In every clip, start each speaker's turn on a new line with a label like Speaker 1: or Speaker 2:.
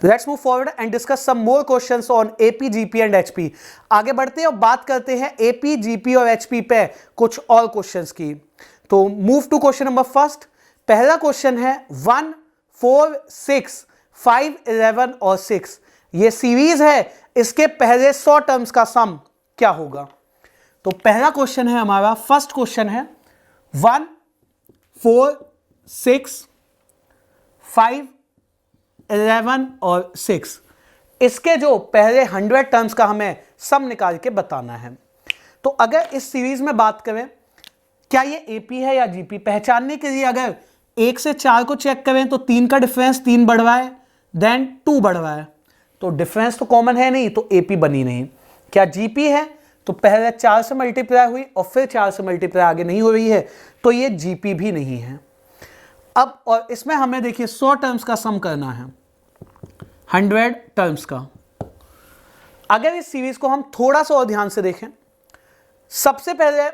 Speaker 1: Let's move forward and discuss some more questions on AP, GP and HP. आगे बढ़ते हैं और बात करते हैं एपी, जीपी और एचपी पे कुछ और क्वेश्चंस की। तो move to question number first. पहला क्वेश्चन है 1, 4, 6, 5, 11 और 6, ये सीरीज है, इसके पहले 100 टर्म्स का सम क्या होगा? तो पहला क्वेश्चन है हमारा, फर्स्ट क्वेश्चन है 1, 4, 6, 5, 11 और 6, इसके जो पहले 100 टर्म्स का हमें सम निकाल के बताना है। तो अगर इस सीरीज में बात करें, क्या ये एपी है या जीपी, पहचानने के लिए अगर 1 से 4 को चेक करें तो 3 का डिफरेंस 3 बढ़ रहा है, देन 2 बढ़ रहा है, तो डिफरेंस तो कॉमन है नहीं, तो एपी बनी नहीं। क्या जीपी है, तो पहले 4 से मल्टीप्लाई हुई और फिर 4 से मल्टीप्लाई आगे नहीं हो रही है, तो ये जीपी भी नहीं है। अब और इसमें हमें देखिए 100 टर्म्स का सम करना है, 100 टर्म्स का। अगर इस सीरीज को हम थोड़ा सा और ध्यान से देखें, सबसे पहले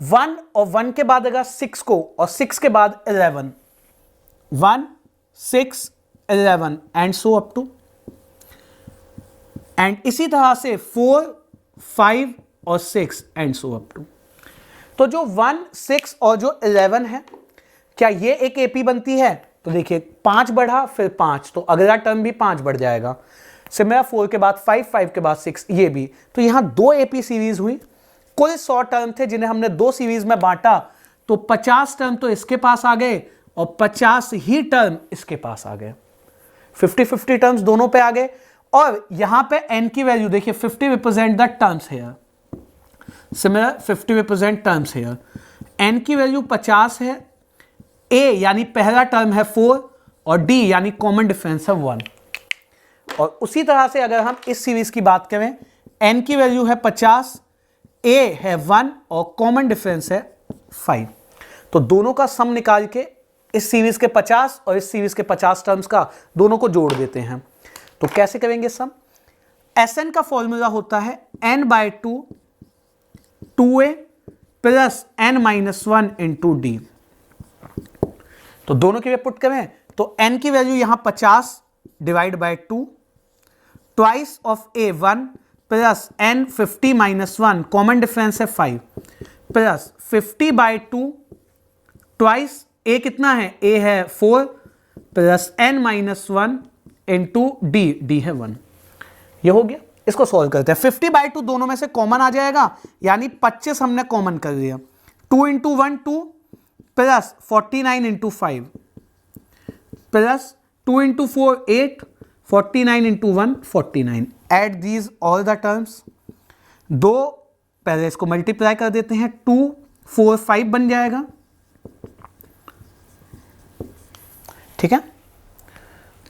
Speaker 1: 1 और 1 के बाद अगर 6 को और 6 के बाद 11, 1, 6, 11 and so up to, and इसी तरह से 4, 5 और 6 एंड सो अप टू। तो जो 1, 6 और जो 11 है, क्या ये एक एपी बनती है? तो देखिए 5 बढ़ा फिर 5, तो अगला टर्म भी 5 बढ़ जाएगा। सिमिलर 4 के बाद 5, 5 के बाद 6, ये भी। तो यहां 2 एपी सीरीज हुई। कुल 100 टर्म थे जिन्हें हमने 2 सीरीज में बांटा, तो 50 टर्म तो इसके पास आ गए और 50 ही टर्म इसके पास आ गए। 50-50 टर्म्स दोनों पे आ गए। और यहां पे n की वैल्यू देखिए, 50 represent the terms here, similar 50 represent terms here. n की वैल्यू 50 है, a यानी पहला टर्म है 4 और d यानी कॉमन डिफरेंस है 1। और उसी तरह से अगर हम इस सीरीज की बात करें, n की वैल्यू है 50, a है 1 और कॉमन डिफरेंस है 5। तो दोनों का सम निकाल के इस सीरीज के 50 और इस सीरीज के 50 टर्म्स का दोनों को जोड़ देते हैं। तो कैसे करेंगे सम? Sn का फॉर्मूला होता है n/2 2a plus n-1 into D. तो दोनों के लिए पुट करें तो n की वैल्यू यहां 50 divide by 2, twice of a 1 plus n 50-1, common difference है 5, प्लस 50/2 ट्वाइस a कितना है, a है 4 प्लस n-1 इंटू डी है 1। ये हो गया। इसको सॉल्व करते हैं। 50/2 दोनों में से कॉमन आ जाएगा, यानी 25 हमने कॉमन कर दिया। 2 into 1 2 plus 49 into 5 plus 2 into 4 8, 49 into 1 49। Add these all the terms. दो पहले इसको मल्टीप्लाई कर देते हैं, 2 4 5 बन जाएगा। ठीक है,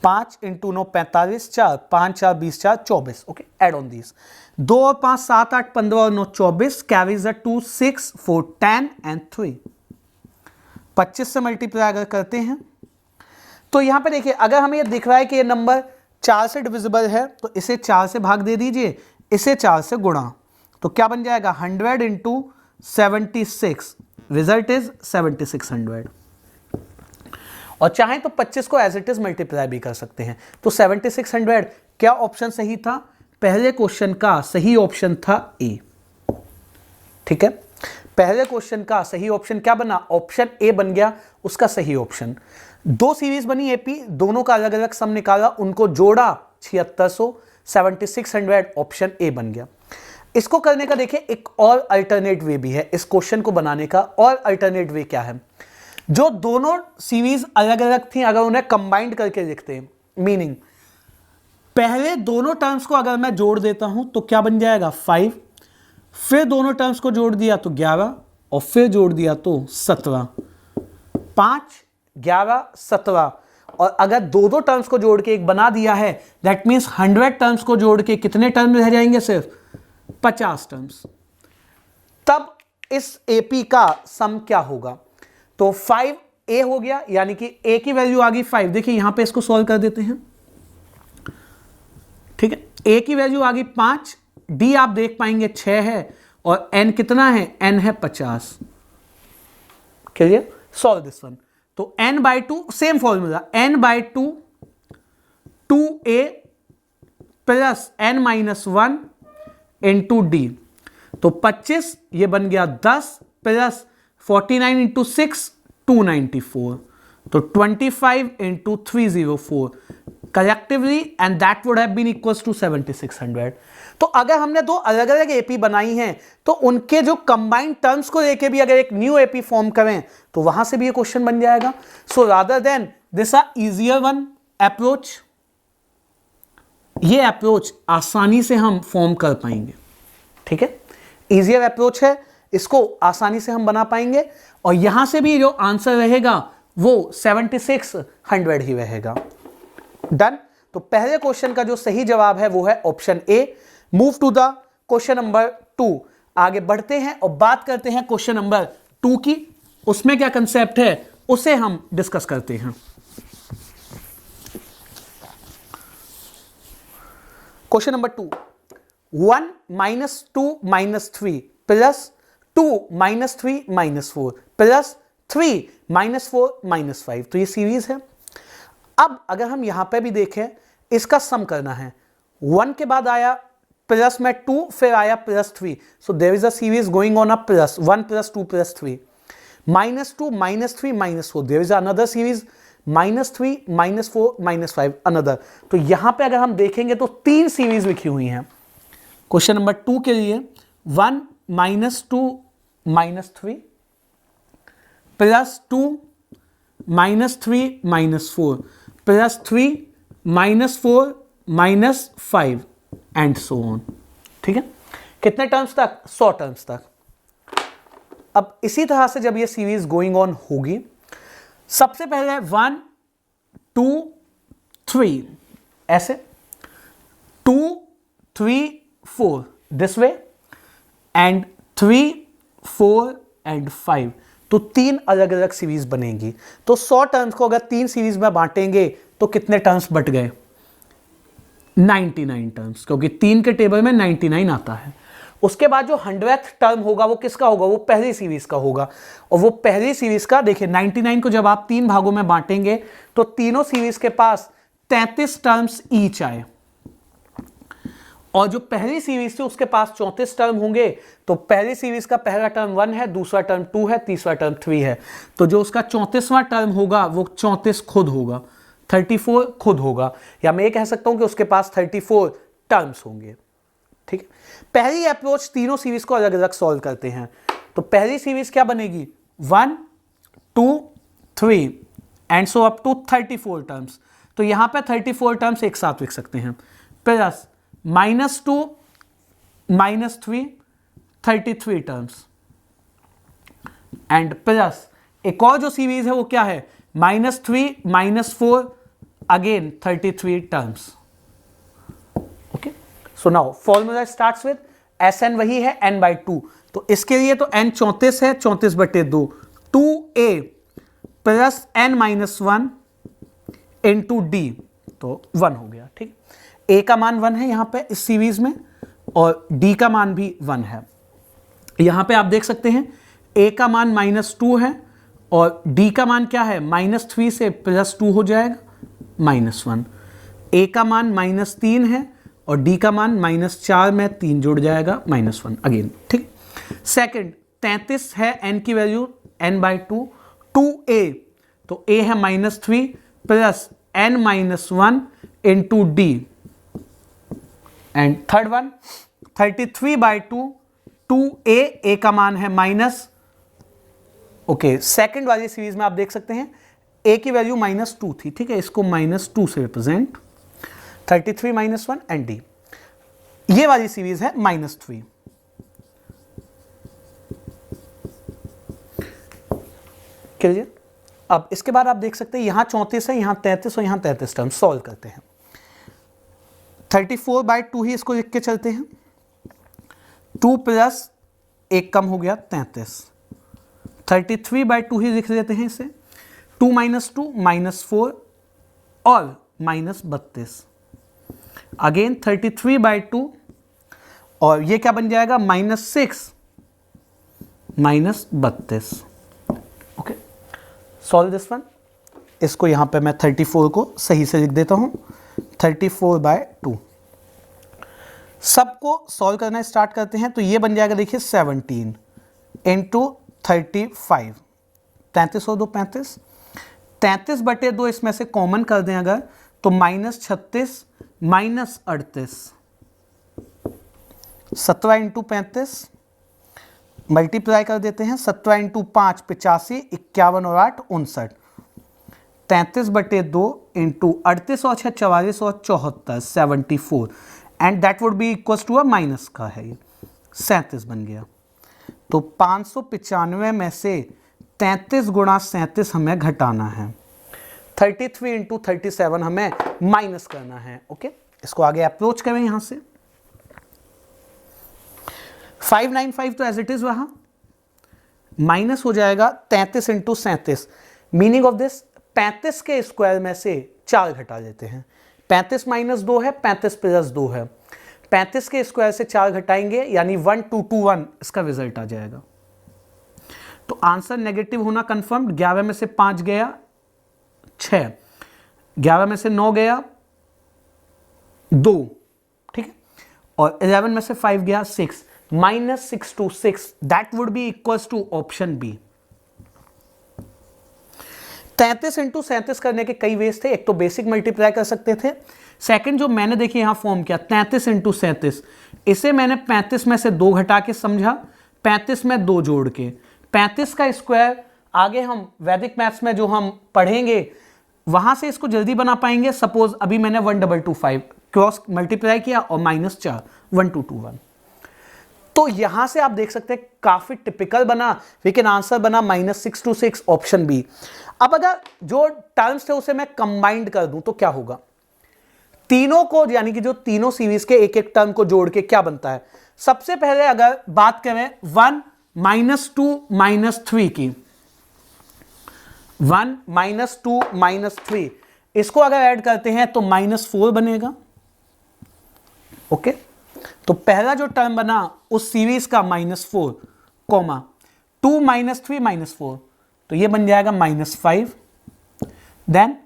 Speaker 1: 5 into 9 45, 4 5 4 20 4 24। Okay, add on these. 2 और 5 7 8 15 और 9 24, कैरीज 2 6 4 10 एंड 3। 25 से मल्टीप्लाई अगर करते हैं तो यहां पे देखिए, अगर हमें ये दिख रहा है कि ये नंबर 4 से डिविजिबल है तो इसे 4 से भाग दे दीजिए, इसे 4 से गुणा, तो क्या बन जाएगा 100 इंटू 76। Result is 7600। और चाहें तो 25 को एज इट इज मल्टीप्लाई भी कर सकते हैं। तो 7600 क्या ऑप्शन सही था? पहले क्वेश्चन का सही ऑप्शन था ए। ठीक है, पहले क्वेश्चन का सही ऑप्शन क्या बना? ऑप्शन ए बन गया उसका सही ऑप्शन। 2 सीरीज बनी एपी, दोनों का अलग अलग सम निकाला, उनको जोड़ा 7600, 7600 ऑप्शन ए बन गया। इसको करने का देखिए एक और अल्टरनेट वे भी है, इस क्वेश्चन को बनाने का और अल्टरनेट वे क्या है? जो दोनों सीरीज अलग अलग थी, अगर उन्हें कंबाइंड करके लिखते हैं, मीनिंग पहले दोनों टर्म्स को अगर मैं जोड़ देता हूं तो क्या बन जाएगा 5, फिर दोनों टर्म्स को जोड़ दिया तो 11 और फिर जोड़ दिया तो 17। 5 11 17, और अगर दो टर्म्स को जोड़ के एक बना दिया है, दैट मीन्स 100 टर्म्स को जोड़ के कितने टर्म रह जाएंगे? सिर्फ 50 टर्म्स। तब इस एपी का सम क्या होगा? तो 5a हो गया, यानी कि a की वैल्यू आ गई 5। देखिए यहां पे इसको सॉल्व कर देते हैं। ठीक है, a की वैल्यू आ गई 5, d आप देख पाएंगे 6 है, और n कितना है? n है 50। क्लियर? Solve this one. तो n/2 same formula, n/2 2a plus n minus 1 into D. तो 25 ये बन गया 10 प्लस 49 इंटू 6 294, तो 25 into 304 collectively, and that would have been equals to 7600। तो अगर हमने दो अलग अलग एपी बनाई हैं तो उनके जो कंबाइंड टर्म्स को लेके भी अगर एक न्यू एपी फॉर्म करें तो वहां से भी ये क्वेश्चन बन जाएगा। So rather than this are easier one approach, ये अप्रोच आसानी से हम फॉर्म कर पाएंगे। ठीक है, इजियर अप्रोच है, इसको आसानी से हम बना पाएंगे, और यहां से भी जो आंसर रहेगा वो 7600 ही रहेगा। डन। तो पहले क्वेश्चन का जो सही जवाब है वो है option A. Move to the question number 2। आगे बढ़ते हैं और बात करते हैं क्वेश्चन नंबर 2 की। उसमें क्या कंसेप्ट है उसे हम डिस्कस करते हैं। Question number 2, 1 minus 2 minus 3 plus 2 minus 3 minus 4 plus 3 minus 4 minus 5। तो ये सीरीज है। अब अगर हम यहां पे भी देखें, इसका सम करना है। 1 के बाद आया प्लस में 2, फिर आया plus 3, so there is a series going on a plus 1 plus 2 plus 3। Minus 2 minus 3 minus 4, there is another series minus 3 minus 4 minus 5 another. तो यहां पे अगर हम देखेंगे तो 3 सीरीज लिखी हुई हैं क्वेश्चन नंबर 2 के लिए। 1 minus 2 minus 3 plus 2 minus 3 minus 4 plus 3 minus 4 minus 5 and so on. ठीक है, कितने टर्म्स तक? 100 टर्म्स तक। अब इसी तरह से जब ये सीरीज गोइंग ऑन होगी, सबसे पहले 1 2 3 ऐसे, 2 3 4 दिस वे, एंड 3 4 एंड 5। तो 3 अलग अलग सीरीज बनेंगी। तो 100 टर्म्स को अगर 3 सीरीज में बांटेंगे तो कितने टर्म्स बट गए? 99 टर्म्स, क्योंकि 3 के टेबल में 99 आता है। उसके बाद जो 100th टर्म होगा वो किसका होगा? वो पहली सीरीज का होगा। और वो पहली सीरीज का देखिए 99 को जब आप 3 भागों में बांटेंगे तो तीनों सीरीज के पास 33 टर्म्स ईच आए, और जो पहली सीरीज थी उसके पास 34 टर्म होंगे। तो पहली सीरीज का पहला टर्म 1 है, दूसरा टर्म 2 है, तीसरा टर्म 3 है। तो जो उसका 34वां टर्म होगा वो 34 खुद होगा, 34 खुद होगा, या मैं ये कह सकता हूं कि उसके पास 34 टर्म्स होंगे। ठीक है, पहली अप्रोच तीनों सीरीज को अलग अलग सॉल्व करते हैं। तो पहली सीरीज क्या बनेगी? 1 2 3 and so up to 34 terms. तो यहां पे 34 टर्म्स एक साथ लिख सकते हैं, प्लस -2 -3 33 टर्म्स, एंड प्लस एक और जो सीरीज है वो क्या है? -3 -4 again 33 terms. Okay, so now formula starts with Sn वही है n/2। तो इसके लिए तो n 34 है, 34/2, 2a plus n-1 into D, तो 1 हो गया। ठीक, a का मान 1 है यहां पे इस सीरीज में, और d का मान भी 1 है। यहां पे आप देख सकते हैं a का मान -2 है, और d का मान क्या है? -3 से +2 हो जाएगा -1। a का मान -3 है और d का मान -4 में 3 जुड़ जाएगा -1 अगेन। ठीक, सेकंड 33 है n की वैल्यू n/2, 2a, तो a है -3 plus n-1 into D, and third one 33/2, 2a, a का मान है माइनस, ओके, सेकंड वाली सीरीज में आप देख सकते हैं a की वैल्यू -2 थी। ठीक है, इसको -2 से रिप्रेजेंट, 33 -1 एंड d। ये वाली सीरीज है -3। क्लियर? अब इसके बाद आप देख सकते हैं यहां 34 है, यहां 33 और यहां 33 टर्म सॉल्व करते हैं। 34/2 ही इसको लिख के चलते हैं, 2 प्लस 1 कम हो गया 33, 33/2 ही लिख देते हैं इसे, 2 - 2 -4 और -32, अगेन 33/2, और ये क्या बन जाएगा? -6 -32। Okay, solve this one. इसको यहां पे मैं 34 को सही से लिख देता हूं, 34/2। सबको सॉल्व करना स्टार्ट करते हैं। तो ये बन जाएगा, देखिए 17 इंटू 35, 33 और 2 35, 33/2 इसमें से कॉमन कर दें अगर, तो -36 -38, 17 इंटू 35 मल्टीप्लाई कर देते हैं, 17 इंटू 5 85, 51 और 8 59, 33/2 इंटू 38 और 6 44 और 74 74, and that would be equal to minus का है, ये 37 बन गया। तो 595 में से 33 गुणा 37 हमें घटाना है, 33 इंटू 37 हमें माइनस करना है। ओके, इसको आगे अप्रोच करें यहां से। 595 तो एज इट इज वहां माइनस हो जाएगा 33 इंटू 37। मीनिंग ऑफ दिस, 35 के स्क्वायर में से 4 घटा देते हैं। 35 माइनस 2 है, 35 प्लस 2 है। 35 के स्क्वायर से 4 घटाएंगे यानी 1221 इसका रिजल्ट आ जाएगा। तो आंसर नेगेटिव होना कंफर्म। 11 में से 5 गया 6, 11 में से 9 गया 2, ठीक है, और 11 में से 5 गया 6, -626, that would be equals to option B. 33 into 37 करने के कई वेज थे। एक तो बेसिक मल्टीप्लाई कर सकते थे, सेकंड जो मैंने देखिए यहां फॉर्म किया 33 इंटू 37, इसे मैंने 35 में से 2 घटा के समझा, 35 में 2 जोड़ के, 35 का स्क्वायर आगे हम वैदिक मैथ्स में जो हम पढ़ेंगे वहां से इसको जल्दी बना पाएंगे। सपोज अभी मैंने 1225 क्रॉस मल्टीप्लाई किया और -4 1221, तो यहां से आप देख सकते हैं काफी टिपिकल बना, लेकिन आंसर बना -626 ऑप्शन बी। अब अगर जो टर्म्स थे उसे मैं कंबाइंड कर दूं तो क्या होगा, तीनों को यानी कि जो तीनों सीरीज के एक एक टर्म को जोड़ के क्या बनता है। सबसे पहले अगर बात करें 1 -2 -3 की, 1 -2 -3, इसको अगर ऐड करते हैं तो -4 बनेगा। ओके, तो पहला जो टर्म बना उस सीरीज का -4, कॉमा 2 -3 -4, तो ये बन जाएगा -5। देन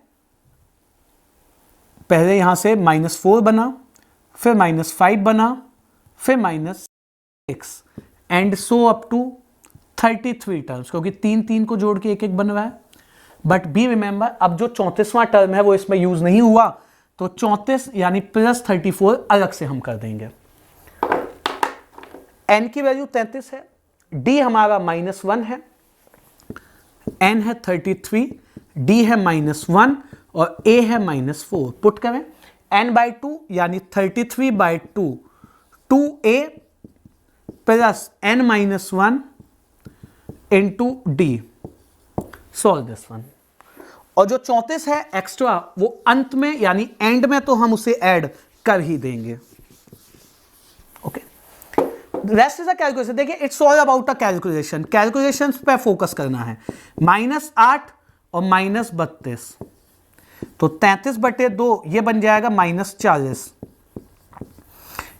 Speaker 1: पहले यहां से -4 बना, फिर -5 बना, फिर -6, and so up to 33 terms, क्योंकि 3 को जोड़ के एक एक बन रहा है। बट बी रिमेंबर, अब जो 34वां टर्म है वो इसमें यूज नहीं हुआ, तो 34 यानी +34 अलग से हम कर देंगे। n की वैल्यू 33 है, d हमारा -1 है, n है 33, d है -1 और a है -4। पुट करें n/2 यानी 33/2, 2a plus n-1 into d। Solve this one. और जो 34 है एक्स्ट्रा वो अंत में यानी एंड में तो हम उसे ऐड कर ही देंगे। Okay, rest is a calculation. देखिए it's all about a calculation, calculations पे फोकस करना है। -8 और -32, तो 33/2 ये बन जाएगा -40,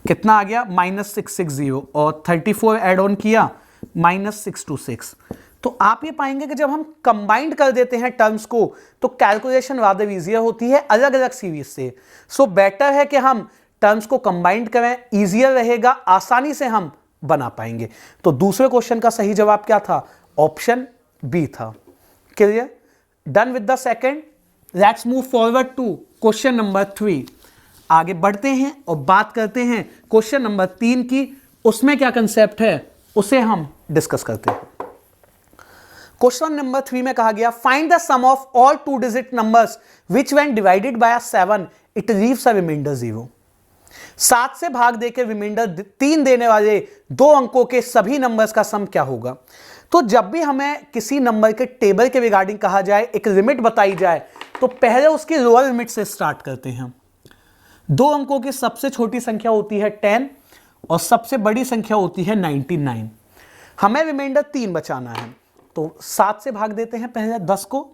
Speaker 1: कितना आ गया -660, और 34 ऐड ऑन किया -626। तो आप ये पाएंगे कि जब हम कंबाइंड कर देते हैं टर्म्स को तो कैलकुलेशन रादर इजियर होती है अलग अलग सीरीज से। सो बेटर है कि हम टर्म्स को कंबाइंड करें, इजियर रहेगा, आसानी से हम बना पाएंगे। तो दूसरे क्वेश्चन का सही जवाब क्या था, ऑप्शन बी था। Clear, done with the second. Let's move forward to question number 3। आगे बढ़ते हैं और बात करते हैं क्वेश्चन नंबर 3 की। उसमें क्या कंसेप्ट है उसे हम डिस्कस करते हैं। क्वेश्चन नंबर 3 में कहा गया find the sum of all 2 digit numbers which when divided by 7 it leaves a remainder 0। 7 से भाग देकर रिमाइंडर 3 देने वाले 2 अंकों के सभी नंबर्स का सम क्या होगा। तो जब भी हमें किसी नंबर के टेबल के रिगार्डिंग कहा जाए, एक लिमिट बताई जाए, तो पहले उसकी लोअर लिमिट से स्टार्ट करते हैं। 2 अंकों की सबसे छोटी संख्या होती है 10 और सबसे बड़ी संख्या होती है 99। हमें रिमाइंडर 3 बचाना है, तो 7 से भाग देते हैं पहले 10 को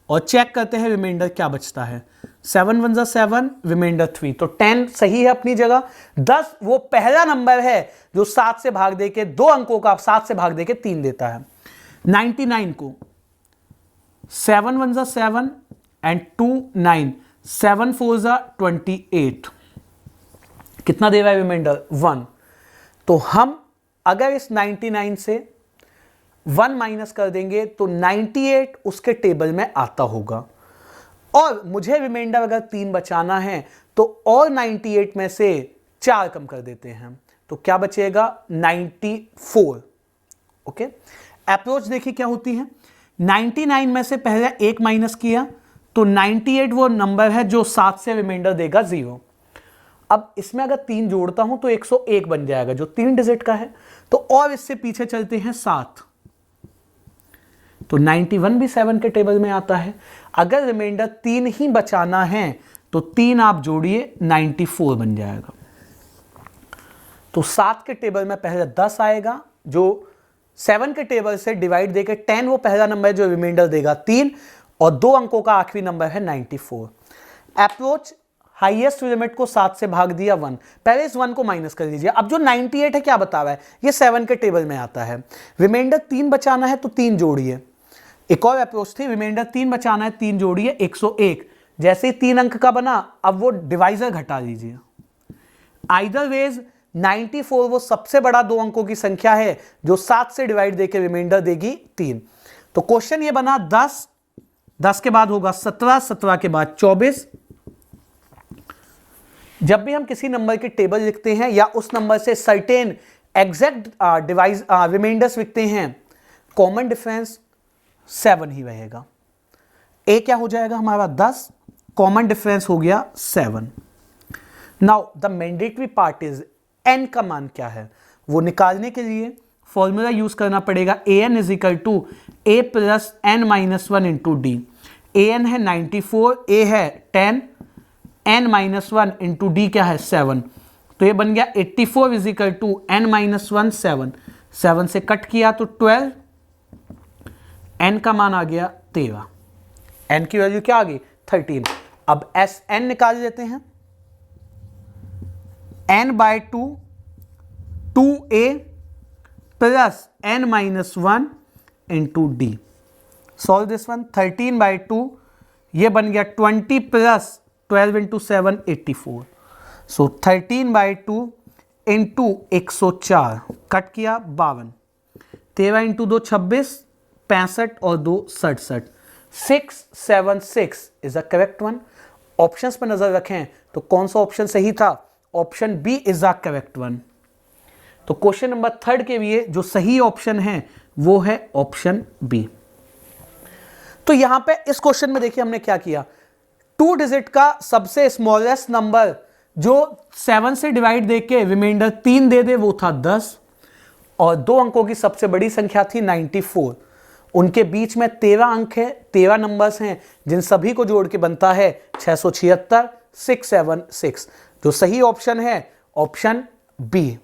Speaker 1: और चेक करते हैं रिमाइंडर क्या बचता है। 7 1 जा 7, रिमाइंडर 3, तो 10 सही है अपनी जगह। 10 वो पहला नंबर है जो 7 से भाग देके 2 अंकों का 7 से भाग देके 3 देता है। 99 को 7 1 जा 7 एंड 2 9, 7 4 जा 28, कितना दे रहा है रिमाइंडर 1। तो हम अगर इस 99 से 1 माइनस कर देंगे तो 98 उसके टेबल में आता होगा, और मुझे रिमाइंडर अगर 3 बचाना है तो और 98 में से 4 कम कर देते हैं, तो क्या बचेगा 94। ओके, अप्रोच देखिए क्या होती है, 99 में से पहले 1 माइनस किया तो 98 वो नंबर है जो 7 से रिमाइंडर देगा 0। अब इसमें अगर 3 जोड़ता हूं तो 101 बन जाएगा जो 3 डिजिट का है, तो और इससे पीछे चलते हैं 7, तो 91 भी 7 के टेबल में आता है। अगर रिमाइंडर 3 ही बचाना है तो 3 आप जोड़िए 94 बन जाएगा। तो 7 के टेबल में पहले 10 आएगा जो 7 के टेबल से डिवाइड देकर 10 वो पहला नंबर है जो रिमाइंडर देगा 3, और 2 अंकों का आखिरी नंबर है 94। अप्रोच हाईएस्ट लिमिट को 7 से भाग दिया 1, पहले इस 1 को माइनस कर दीजिए। अब जो 98 है क्या बता रहा है, ये 7 के टेबल में आता है, रिमाइंडर 3 बचाना है तो 3 जोड़िए। एक और अप्रोच थी, रिमाइंडर 3 बचाना है 3 जोड़िए 101, जैसे ही 3 अंक का बना अब वो डिवाइजर घटा दीजिए। आइदर वेज 94 वो सबसे बड़ा 2 अंकों की संख्या है जो 7 से डिवाइड देकर रिमाइंडर देगी 3। तो क्वेश्चन ये बना 10, 10 के बाद होगा 17, 17 के बाद 24। जब भी हम किसी नंबर के टेबल लिखते हैं या उस नंबर से सर्टेन एग्जैक्ट डिवाइस रिमाइंडर्स लिखते हैं, कॉमन डिफरेंस 7 ही रहेगा। ए क्या हो जाएगा हमारा 10, कॉमन डिफरेंस हो गया 7। Now the mandatory part is an का मान क्या है, वो निकालने के लिए फॉर्मूला यूज करना पड़ेगा an is equal to a plus n minus 1 into D. an है 94, a है 10, n माइनस 1 इंटू डी क्या है 7, तो ये बन गया 84 is equal to n minus 1 7, 7 से कट किया तो 12, n का मान आ गया 13, n की वैल्यू क्या आ गई 13। अब एस n निकाल लेते हैं, n by 2 2a plus n minus 1 into D. Solve this one, 13 by 2 ये बन गया 20 plus 12 into 7 84, so 13 by 2 into 104 cut किया 52, 13 इंटू 2 26, 65 और 2 67, 676 is the correct one. Options पर नजर रखें तो कौन सा ऑप्शन सही था, option B is the correct one. तो क्वेश्चन नंबर 3 के लिए जो सही ऑप्शन है वो है ऑप्शन बी। तो यहां पे इस क्वेश्चन में देखिए हमने क्या किया, 2 डिजिट का सबसे स्मॉलेस्ट नंबर जो 7 से डिवाइड देके रिमाइंडर 3 दे दे वो था 10, और 2 अंकों की सबसे बड़ी संख्या थी 94, उनके बीच में 13 अंक है, 13 नंबर्स हैं जिन सभी को जोड़ के बनता है 676 676, जो सही ऑप्शन है option B.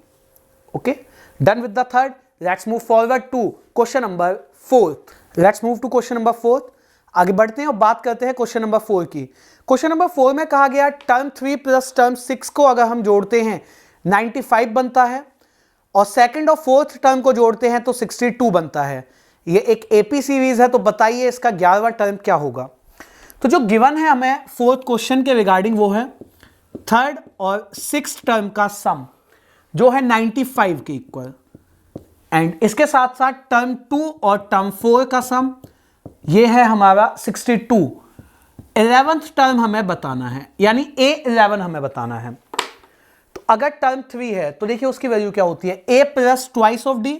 Speaker 1: Okay, done with the third, let's move forward to question number 4। Let's move to question number 4। आगे बढ़ते हैं और बात करते हैं क्वेश्चन नंबर 4 की। क्वेश्चन नंबर 4 में कहा गया टर्म 3 प्लस टर्म 6 को अगर हम जोड़ते हैं 95 बनता है, और सेकंड और फोर्थ टर्म को जोड़ते हैं तो 62 बनता है। ये एक एपी सीरीज है, तो बताइए इसका 11वां टर्म क्या होगा। तो जो गिवन है हमें फोर्थ क्वेश्चन के रिगार्डिंग वो है थर्ड और सिक्स्थ टर्म का सम जो है 95 के इक्वल, एंड इसके साथ साथ टर्म 2 और टर्म 4 का सम ये है हमारा 62। 11th टर्म हमें बताना है, यानी A11 हमें बताना है। तो अगर टर्म 3 है तो देखिए उसकी वैल्यू क्या होती है, A plus twice of D,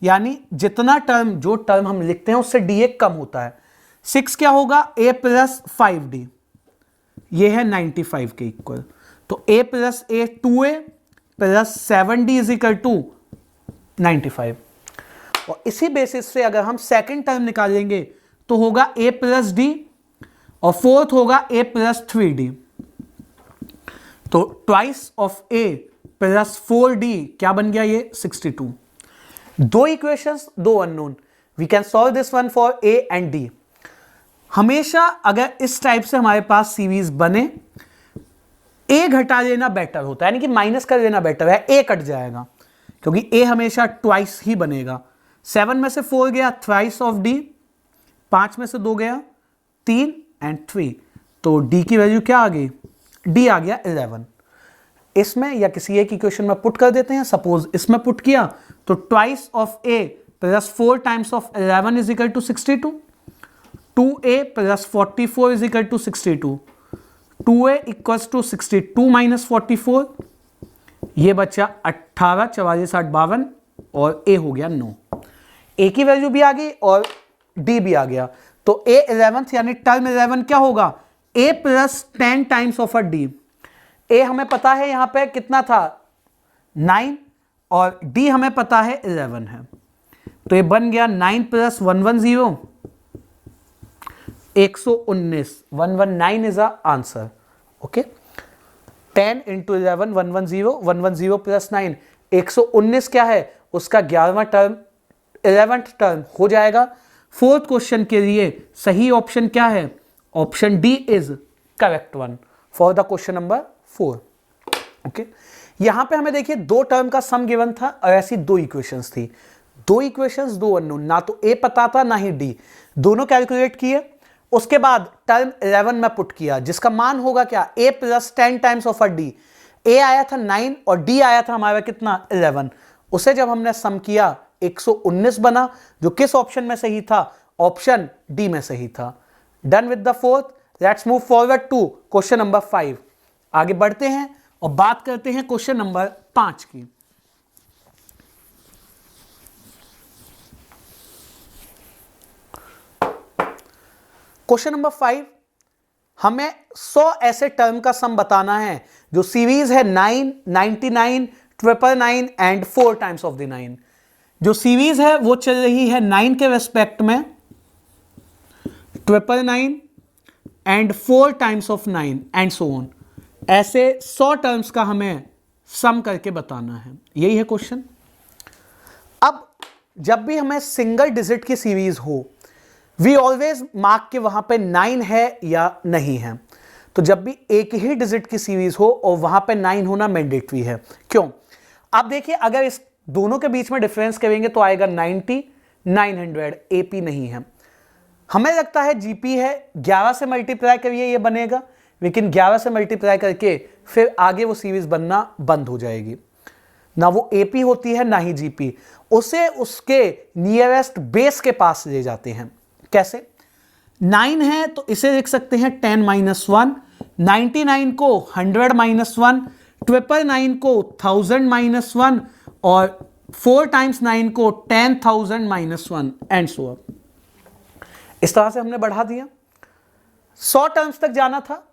Speaker 1: यानी जितना टर्म जो टर्म हम लिखते हैं उससे डी कम होता है। 6 क्या होगा, A प्लस 5D, ये है 95 के इक्वल। तो A plus A 2A plus 7D is equal to 95, और इसी बेसिस से अगर हम सेकंड टर्म निकालेंगे तो होगा A प्लस D और फोर्थ होगा A प्लस 3D। तो twice of A plus 4D क्या बन गया, ये 62। दो इक्वेशंस, दो unknown, we can solve this one for A and D। हमेशा अगर इस टाइप से हमारे पास सीरीज बने, A घटा लेना बेटर होता है, यानी कि माइनस कर लेना बेटर है, A कट जाएगा क्योंकि A हमेशा ट्वाइस ही बनेगा। 7 में से 4 गया थ्राइस ऑफ D, 5 में से 2 गया 3 एंड 3, तो डी की वैल्यू क्या आ गई, डी आ गया 11। इसमें या किसी एक इक्वेशन में पुट कर देते हैं। सपोज इसमें पुट किया तो twice of A plus 4 times of 11 is equal to 62, 2a plus 44 is equal to 62, 2a equals to 62 minus 44, ये बचा 18, 44, 60, 52 और a हो गया 9। a की वैल्यू भी आ गई और d भी आ गया, तो a 11th यानी टर्म 11 क्या होगा, a plus 10 times of d। a हमें पता है यहां पे कितना था 9 और d हमें पता है 11 है, तो ये बन गया 9 plus 110 119, 119 is a answer. Okay, 10 into 11 110, 110 plus 9 119 क्या है, उसका 11वां टर्म 11th टर्म हो जाएगा। फोर्थ क्वेश्चन के लिए सही ऑप्शन क्या है, option D is correct one for the question number 4। Okay, यहां पे हमें देखिए दो टर्म का सम गिवन था और ऐसी दो इक्वेशंस थी, दो इक्वेशंस दो अननोन, ना तो ए पता था ना ही डी, दोनों कैलकुलेट किए, उसके बाद टर्म 11 में पुट किया जिसका मान होगा क्या, a plus 10 times of D. a आया था 9 और d आया था हमारा कितना 11, उसे जब हमने सम किया 119 बना, जो किस ऑप्शन में सही था, ऑप्शन डी में सही था। Done with the fourth, let's move forward to question number 5। आगे बढ़ते हैं और बात करते हैं क्वेश्चन नंबर 5 की। क्वेश्चन नंबर 5, हमें 100 ऐसे टर्म का सम बताना है जो सीरीज है 9, 99, 999 एंड 4 टाइम्स ऑफ द 9। जो सीरीज है वो चल रही है 9 के रेस्पेक्ट में, 999 and 4 times of 9 and so on. ऐसे 100 टर्म्स का हमें सम करके बताना है, यही है क्वेश्चन। अब जब भी हमें सिंगल डिजिट की सीरीज हो, वी ऑलवेज मार्क के वहां पे 9 है या नहीं है। तो जब भी एक ही डिजिट की सीरीज हो और वहां पे 9 होना मैंडेटरी है, क्यों? आप देखिए अगर इस दोनों के बीच में डिफरेंस करेंगे तो आएगा 90, 900, एपी नहीं है, हमें लगता है जीपी है। 11 से मल्टीप्लाई करिए ये बनेगा, लेकिन 11 से मल्टीप्लाई करके फिर आगे वो सीरीज बनना बंद हो जाएगी, ना वो एपी होती है ना ही जीपी, उसे उसके नियरेस्ट बेस के पास ले जाते हैं। कैसे? 9 है तो इसे लिख सकते हैं 10 माइनस 1, 99 को 100 माइनस 1, 999 को 1000 माइनस 1 और 4 टाइम्स 9 को 10,000 माइनस 1 एंड सो ऑन। इस तरह से हमने बढ़ा दिया। 100 टर्म्स तक जाना था,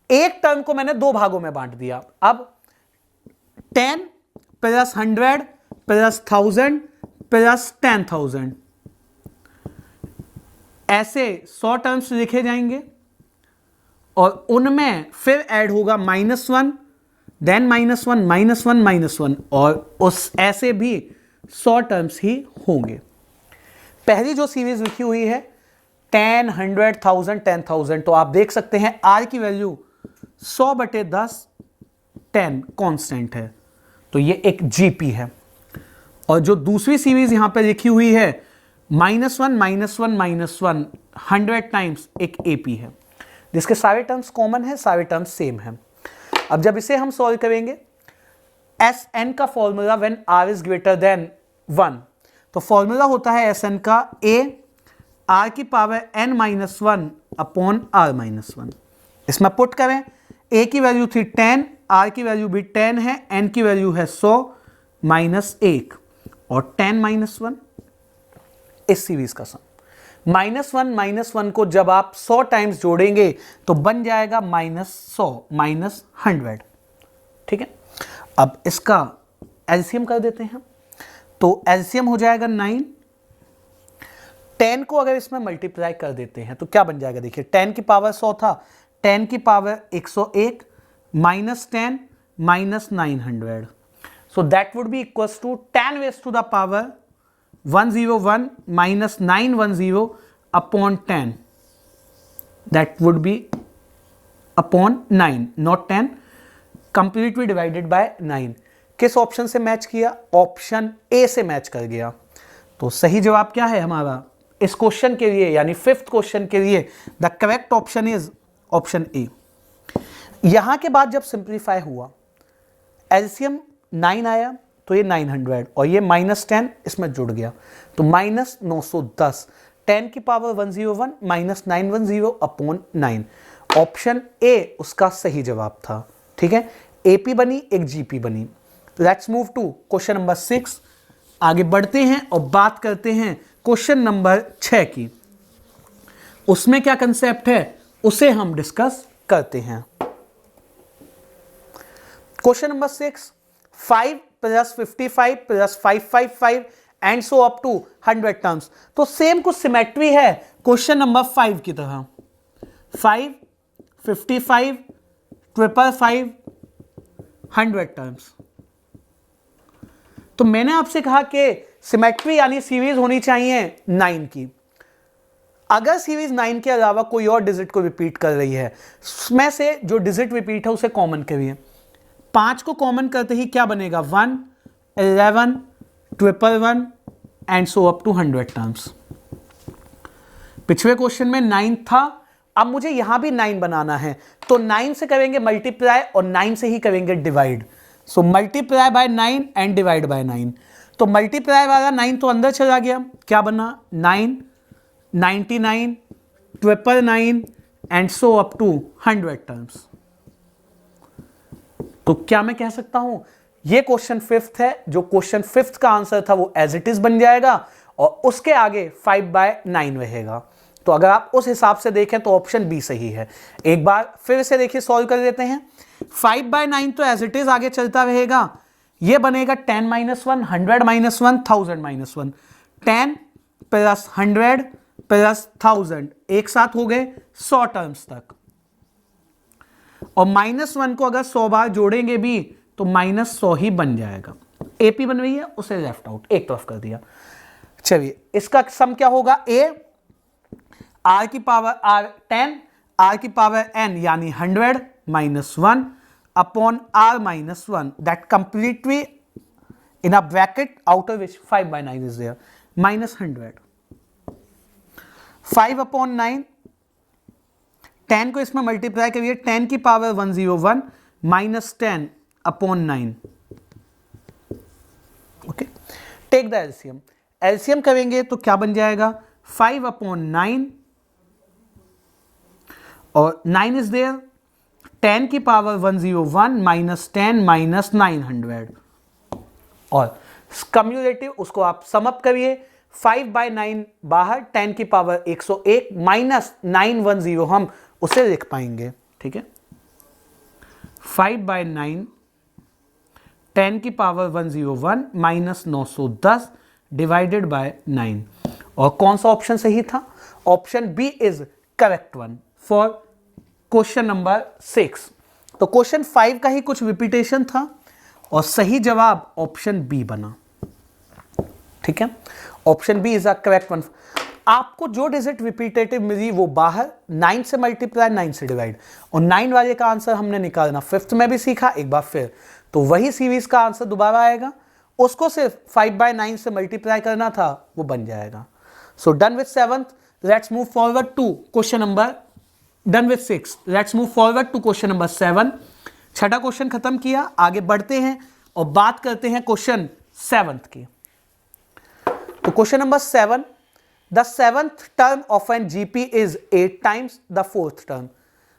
Speaker 1: एक टर्म को मैंने दो भागों में बांट दिया। अब 10 प्लस 100 प्लस 1000 प्लस 10,000, ऐसे 100 टर्म्स लिखे जाएंगे और उनमें फिर ऐड होगा -1, देन -1, -1, -1 और उस ऐसे भी 100 टर्म्स ही होंगे। पहली जो सीरीज लिखी हुई है 10, 100, 1000, 10,000, तो आप देख सकते हैं आर की वैल्यू 100/10 10 कांस्टेंट है, तो ये एक जीपी है। और जो दूसरी सीरीज यहां पे लिखी हुई है -1, -1, -1 100 टाइम्स, एक एपी है, जिसके सारे टर्म्स कॉमन है, सारे टर्म्स सेम है। अब जब इसे हम सॉल्व करेंगे, एस एन का formula when R is greater than 1, तो फॉर्मूला होता है एस एन का ए आर की पावर n-1 अपॉन r-1। इसमें पुट करें, a की वैल्यू थी 10, r की वैल्यू भी 10 है, n की वैल्यू है 100 -1 और 10 -1 इस सीरीज का सम। -1 -1 को जब आप 100 टाइम्स जोड़ेंगे तो बन जाएगा -100 -100। ठीक है, अब इसका एलसीएम कर देते हैं, तो एलसीएम हो जाएगा 9। 10 को अगर इसमें मल्टीप्लाई कर देते हैं तो क्या बन जाएगा, देखिए 10 की पावर 100 था, 10 की power 101 -10 -900, so that would be equals to 10 raised to the power 101 -910 upon 10, that would be upon 9, not 10, completely divided by 9। किस ऑप्शन से मैच किया? ऑप्शन ए से मैच कर गया। तो सही जवाब क्या है हमारा इस क्वेश्चन के लिए, यानी 5th क्वेश्चन के लिए? The correct option is option A. यहां के बाद जब सिंप्लीफाई हुआ, एलसीएम 9 आया तो ये 900 और ये -10 इसमें जुड़ गया तो -910, 10 की पावर 101 -910 अपॉन 9। ऑप्शन ए उसका सही जवाब था। ठीक है, एपी बनी, एक जीपी बनी। Let's move to question number 6। आगे बढ़ते हैं और बात करते हैं क्वेश्चन नंबर 6 की। उसमें क्या कंसेप्ट है उसे हम डिस्कस करते हैं। Question number 6, 5 + 55 + 555 and so up to 100 terms. तो सेम कुछ सिमेट्री है क्वेश्चन नंबर 5 की तरह। 5, 55, 555, 100 टर्म्स। तो मैंने आपसे कहा कि सिमेट्री यानी सीरीज होनी चाहिए 9 की। अगर सीरीज 9 के अलावा कोई और डिजिट को रिपीट कर रही है, उसमें से जो डिजिट रिपीट है उसे कॉमन करिए। 5 को कॉमन करते ही क्या बनेगा? 1, 11, 111 and so up to 100 terms. पिछले क्वेश्चन में 9 था, अब मुझे यहां भी 9 बनाना है तो 9 से करेंगे मल्टीप्लाई और 9 से ही करेंगे divide. So multiply by 9 and divide by 9। तो मल्टीप्लाई वाला 9 तो अंदर चला गया, क्या बना? 9, 99, 999 and so up to 100 terms. तो क्या मैं कह सकता हूं ये क्वेश्चन 5th है, जो क्वेश्चन 5th का आंसर था वो एज इट इज बन जाएगा और उसके आगे 5/9 रहेगा। तो अगर आप उस हिसाब से देखें तो ऑप्शन बी सही है। एक बार फिर से देखिए, सॉल्व कर देते हैं। 5/9 तो एज इट इज आगे चलता रहेगा, ये बनेगा 10 - 1, 100 - 1, 1000 - 1। 10 + 100 + 1000 एक साथ हो गए 100 टर्म्स तक। और -1 को अगर 100 बार जोड़ेंगे भी तो -100 ही बन जाएगा। एपी बन रही है, उसे लेफ्ट आउट एक तरफ कर दिया। चलिए, इसका सम क्या होगा? ए r की पावर r 10, r की पावर n यानी 100 -1 upon r -1 that completely in a bracket outer which 5/9 is there -100। 5/9, 10 को इसमें मल्टीप्लाई करिए, 10 की power 101 -10 upon 9। Okay, take the LCM. LCM करेंगे तो क्या बन जाएगा? 5/9 और 9 इज देयर, 10 की पावर 101 -10 -900 और कम्युलेटिव उसको आप समअप करिए। 5/9 बाहर, 10 की पावर 101 -910 हम उसे लिख पाएंगे। ठीक है, 5/9, 10 की पावर 101 -910 डिवाइडेड बाय 9। और कौन सा ऑप्शन सही था? Option B is correct one for question number 6। तो क्वेश्चन 5 का ही कुछ रिपीटेशन था और सही जवाब ऑप्शन बी बना। ठीक है, option B is a correct one. आपको जो डिजिट रिपीटेटिव मिली वो बाहर, 9 से मल्टीप्लाई, 9 से डिवाइड, और 9 वाले का आंसर हमने निकालना 5th में भी सीखा एक बार फिर, तो वही सीरीज का आंसर दोबारा आएगा, उसको सिर्फ 5/9 से मल्टीप्लाई करना था, वो बन जाएगा। So done with 7th, let's move forward to question number, done with 6, let's move forward to question number 7। छठा क्वेश्चन खत्म किया, आगे बढ़ते हैं और बात करते हैं क्वेश्चन 7th की। तो question number 7, the 7th term of an GP is 8 times the 4th term.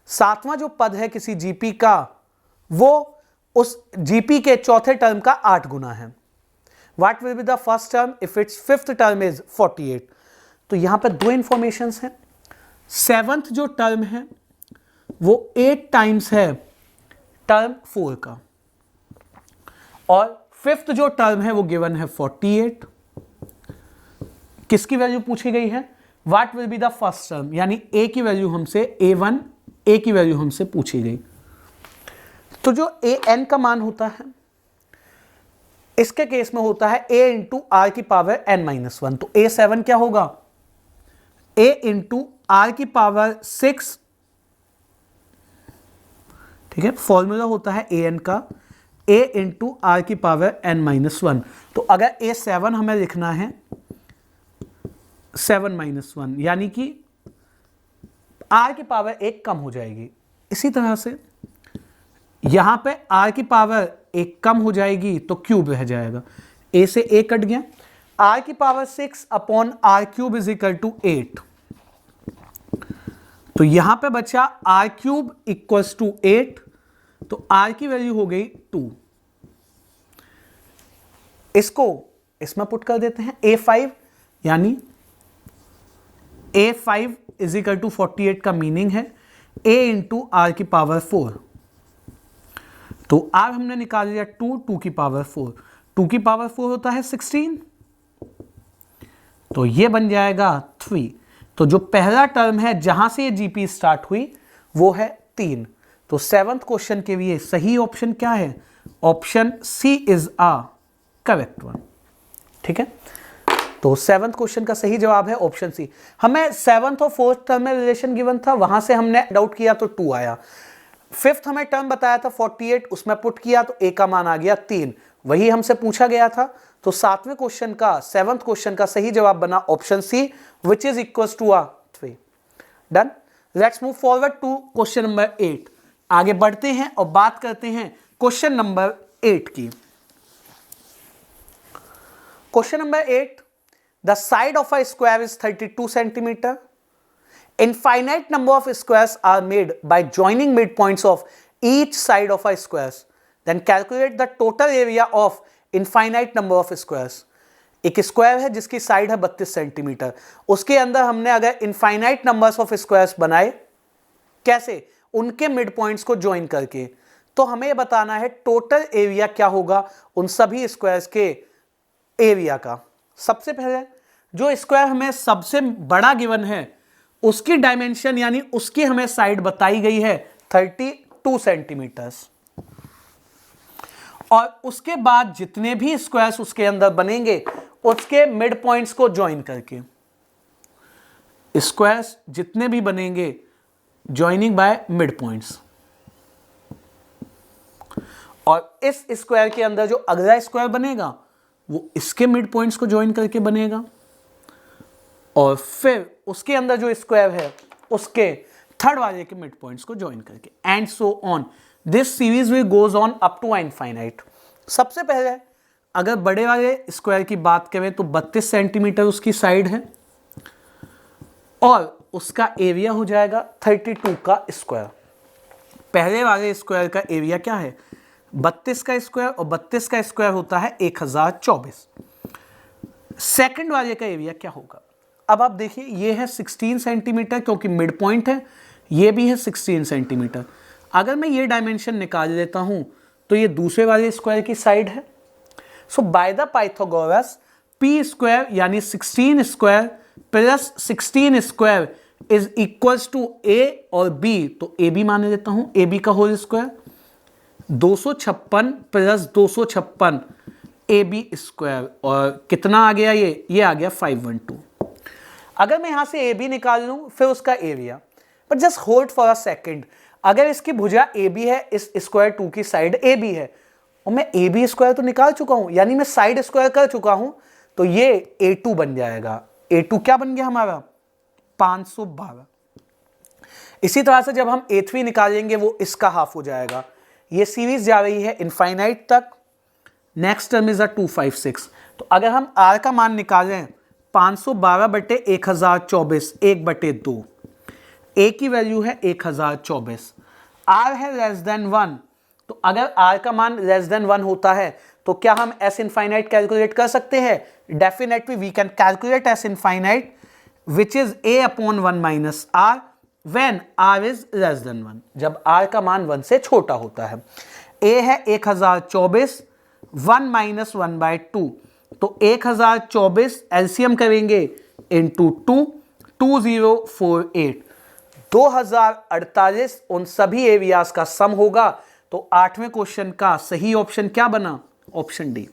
Speaker 1: 7वां जो पद है किसी जीपी का वो उस जीपी के चौथे टर्म का 8 गुना है। What will be the first term if it's 5th term is 48। तो यहां पर दो इंफॉर्मेशन है। 7th जो टर्म है वो 8 टाइम्स है टर्म 4 का, और 5th जो टर्म है वो गिवन है 48। किसकी वैल्यू पूछी गई है? What will be the first term, यानी ए की वैल्यू हमसे a1, ए की वैल्यू हमसे पूछी गई। तो जो an का मान होता है इसके केस में होता है a इंटू आर की पावर n-1। तो a7 क्या होगा? a इंटू आर की पावर 6। ठीक है, फॉर्मूला होता है an का a इंटू आर की पावर n-1। तो अगर a7 हमें लिखना है 7 - 1, यानी कि r की पावर 1 कम हो जाएगी। इसी तरह से यहां पे r की पावर 1 कम हो जाएगी तो क्यूब रह जाएगा, a से a कट गया, r की power 6 upon r cube is equal to 8। तो यहां पे बचा r क्यूब इक्वल्स टू 8, तो r की वैल्यू हो गई 2। इसको इसमें पुट कर देते हैं, a5 यानी a5 इज इक्वल टू 48 का मीनिंग है a इंटू आर की पावर 4। तो r हमने निकाल लिया 2 की पावर 4, 2 की पावर 4 होता है 16, तो ये बन जाएगा 3। तो जो पहला टर्म है जहां से ये जीपी स्टार्ट हुई वो है 3। तो 7th क्वेश्चन के लिए सही ऑप्शन क्या है? Option C is a correct one. ठीक है, तो 7th क्वेश्चन का सही जवाब है ऑप्शन सी। हमें 7th और 4th टर्म में रिलेशन गिवन था, वहां से हमने डाउट किया तो 2 आया। 5th हमें टर्म बताया था 48, उसमें पुट किया तो a का मान आ गया 3, वही हमसे पूछा गया था। तो 7वें क्वेश्चन का 7th क्वेश्चन का सही जवाब बना option C which is equals to 3। Done. Let's move forward to question number 8। आगे बढ़ते हैं और बात करते हैं क्वेश्चन नंबर 8 की। Question number 8, the side of a square is 32 centimetre. Infinite number of squares are made by joining midpoints of each side of a square. Then calculate the total area of infinite number of squares. एक square है जिसकी side है 32 centimetre, उसके अंदर हमने अगर infinite numbers of squares बनाए, कैसे? उनके मिड पॉइंट्स को ज्वाइन करके। तो हमें बताना है टोटल एरिया क्या होगा उन सभी स्क्वायर्स के एरिया का। सबसे पहले जो स्क्वायर हमें सबसे बड़ा गिवन है उसकी डायमेंशन यानी उसकी हमें साइड बताई गई है 32 सेंटीमीटर, और उसके बाद जितने भी स्क्वायर्स उसके अंदर बनेंगे उसके मिड पॉइंट्स को ज्वाइन करके, स्क्वायर्स जितने भी बनेंगे ज्वाइनिंग बाय मिड पॉइंट्स, और इस स्क्वायर के अंदर जो अगला स्क्वायर बनेगा वो इसके मिड पॉइंट्स को ज्वाइन करके बनेगा, और फिर उसके अंदर जो स्क्वायर है उसके थर्ड वाले के मिड पॉइंट्स को ज्वाइन करके, and so on. This series will goes on up to infinite. सबसे पहले अगर बड़े वाले स्क्वायर की बात करें तो 32 सेंटीमीटर उसकी साइड है और उसका एरिया हो जाएगा 32 का स्क्वायर। पहले वाले स्क्वायर का एरिया क्या है? 32 का स्क्वायर, और 32 का स्क्वायर होता है 1024। सेकंड वाले का एरिया क्या होगा? अब आप देखिए, ये है 16 सेंटीमीटर क्योंकि मिड पॉइंट है, ये भी है 16 सेंटीमीटर। अगर मैं ये डायमेंशन निकाल लेता हूं तो ये दूसरे वाले स्क्वायर की साइड है। So by the Pythagoras P square यानी 16 square plus 16 square is equals to A और बी, तो ए बी मान लेता हूं, ए बी का whole square 256 plus 256 A B square, और कितना आ गया? ये आ गया 512। अगर मैं यहां से ए बी निकाल लूं फिर उसका area, but just hold for a second, अगर इसकी भुजा ए बी है, इस स्क्वायर 2 की साइड ए बी है, और मैं ए बी स्क्वायर तो निकाल चुका हूं यानी मैं साइड स्क्वायर कर चुका हूं, तो ये A2 बन जाएगा। A2 क्या बन गया हमारा? 512। इसी तरह से जब हम A3 निकालेंगे वो इसका हाफ हो जाएगा। ये सीरीज जा रही है इनफाइनाइट तक। Next term is 256। तो अगर हम R का मान निकालें 512 बटे 1024, 1/2, A की वैल्यू है 1024, R है लेस देन 1, तो अगर R का मान लेस देन 1 होता है तो क्या हम S इनफाइनाइट कैलकुलेट कर सकते हैं? Definitely we can calculate S infinite which is A upon 1 minus R when R is less than 1, जब R का मान 1 से छोटा होता है। A है 1024, 1 माइनस 1/2, तो 1024 एलसीएम करेंगे इंटू 2, 2048, 2048 उन सभी एरियाज का सम होगा। तो 8वें क्वेश्चन का सही ऑप्शन क्या बना? Option D.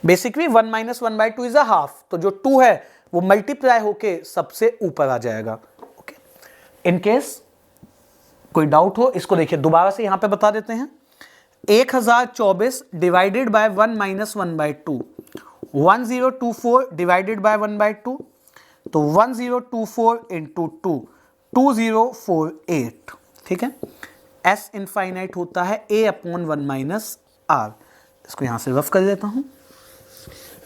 Speaker 1: Basically 1 minus 1/2 is a half, तो जो 2 है वो मल्टीप्लाई होके सबसे ऊपर आ जाएगा। ओके, इन केस कोई डाउट हो इसको देखिए दोबारा से यहां पे बता देते हैं। 1024 divided by 1 minus 1/2, 1024 divided by 1/2, तो 1024 इंटू 2, 2048, ठीक है। S इनफाइनाइट होता है A/1 - R। इसको यहां से रफ कर देता हूं,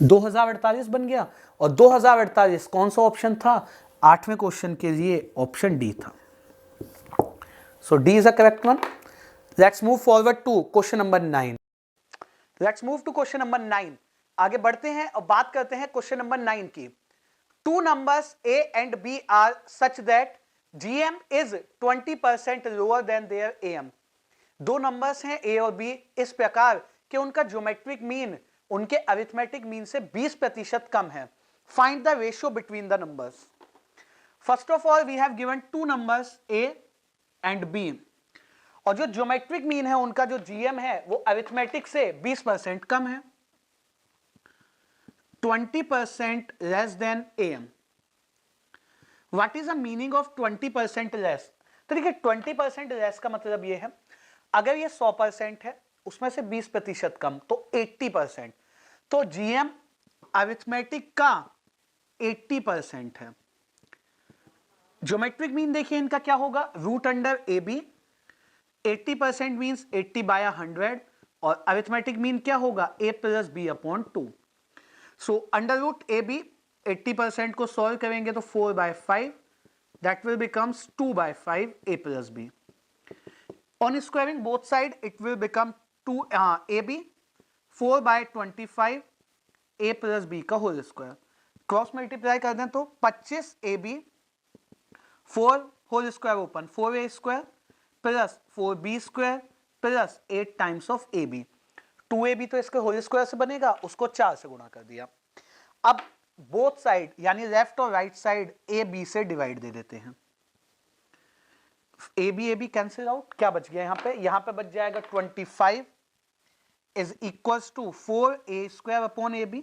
Speaker 1: 2048 बन गया। और 2048 कौन सा ऑप्शन था? 8वें क्वेश्चन के लिए ऑप्शन डी था। So D is a correct one. Let's move forward to question number 9। Let's move to question number 9। आगे बढ़ते हैं और बात करते हैं क्वेश्चन नंबर 9 की। To numbers A and B are such that GM is 20% lower than their AM। दो numbers हैं A और B इस प्रकार कि उनका ज्योमेट्रिक मीन उनके अरिथमेटिक मीन से 20% कम है। Find the ratio between the numbers. First of all we have given two numbers A and B, और जो ज्योमेट्रिक मीन है उनका जो GM है वो अरिथमेटिक से 20% कम है, 20% less than AM। What is the meaning of 20% less? तो देखिए 20% लेस का मतलब ये है, अगर ये 100% है उसमें से 20% कम तो 80%, तो GM अरिथमेटिक का 80% है। ज्योमेट्रिक मीन देखिए इनका क्या होगा, रूट अंडर AB। 80% मीन्स 80/100, और अरिथमेटिक मीन क्या होगा, A + B/2। So under root AB 80% को सॉल्व करेंगे तो 4/5, that will becomes 2/5 A + B। On squaring both side it will become 2 AB 4/25 A + B का होल स्क्वायर। क्रॉस मल्टीप्लाई कर दें तो 25 AB 4 whole square open 4A square plus 4B² plus 8 times of AB। 2AB तो इसके whole square से बनेगा, उसको 4 से गुणा कर दिया। अब बोथ साइड यानी लेफ्ट और राइट साइड AB से डिवाइड दे देते हैं। AB कैंसिल आउट, क्या बच गया यहाँ पे बच जाएगा 25 is equals to 4A² AB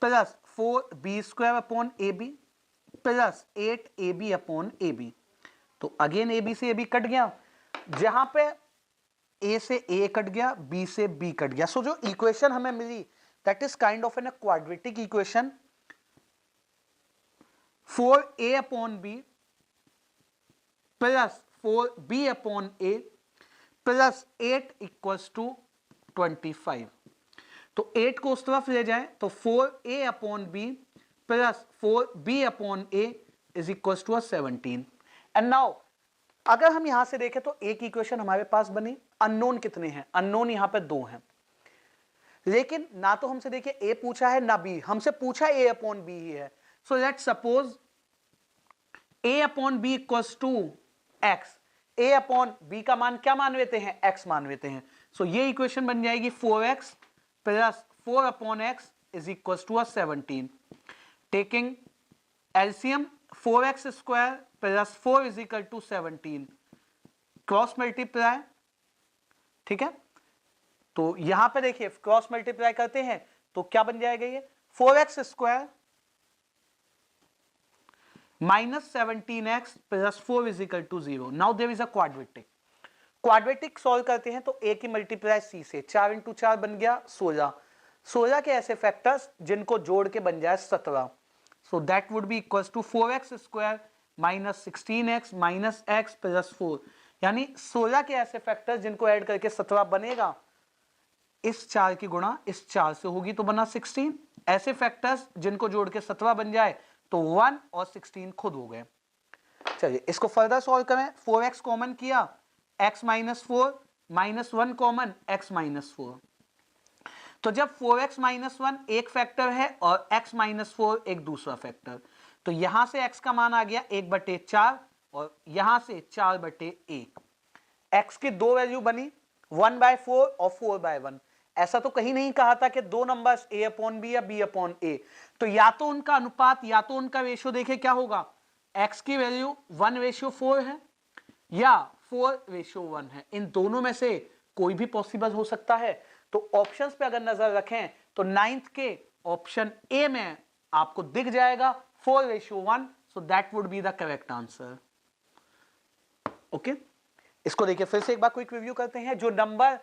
Speaker 1: plus 4B² AB plus 8AB/AB। तो अगेन AB से AB कट गया, जहां पे A से A कट गया, B से B कट गया। सो जो इक्वेशन हमें मिली that is kind of an quadratic equation. 4A/B plus 4B/A plus 8 equals to 25। तो 8 को उस तरफ ले जाएं तो 4A/B plus 4B/A is equals to 17। And now अगर हम यहां से देखें तो एक इक्वेशन हमारे पास बनी। अननोन कितने हैं? अननोन यहां पे 2 हैं, लेकिन ना तो हमसे देखिए A पूछा है ना B, हमसे पूछा A/B ही है। So let's suppose A/B equals to x। A/B का मान क्या मान लेते हैं? x मान लेते हैं। सो ये इक्वेशन बन जाएगी 4x plus 4/x is equals to 17। Taking LCM 4x² plus 4 is equal to 17, cross multiply, ठीक है। तो यहां पे देखिए क्रॉस मल्टीप्लाई करते हैं तो क्या बन जाएगा, ये 4x² minus 17x plus 4 is equal to 0। Now there is a quadratic. Quadratic solve करते हैं तो a की मल्टीप्लाई c से, 4 × 4 बन गया 16। 16 के ऐसे फैक्टर्स जिनको जोड़ के बन जाए 17। So that would be equals to 4x² minus 16x minus x plus 4, यानी 16 के ऐसे फैक्टर्स जिनको ऐड करके 17 बनेगा। इस 4 की गुणा इस 4 से होगी तो बना 16। ऐसे फैक्टर्स जिनको जोड़ के 17 बन जाए तो 1 और 16 खुद हो गए। चलिए इसको फर्दर सॉल्व करें। 4x कॉमन किया, x minus 4 minus 1 common, x minus 4। तो जब 4x माइनस 1 एक फैक्टर है और x माइनस 4 एक दूसरा फैक्टर, तो यहां से x का मान आ गया 1/4 और यहां से 4/1। x की दो वैल्यू बनी 1/4 और 4/1। ऐसा तो कहीं नहीं कहा था कि दो नंबर्स A/B या B/A, तो या तो उनका अनुपात या तो उनका रेशियो देखे क्या होगा, x की वैल्यू 1/4 है या 4/1 है। इन दोनों में से कोई भी पॉसिबल हो सकता है। तो ऑप्शंस पे अगर नजर रखें तो 9th के ऑप्शन ए में आपको दिख जाएगा 4/1। सो that would be the correct answer. Okay, इसको देखिए फिर से एक बार क्विक रिव्यू करते हैं। जो नंबर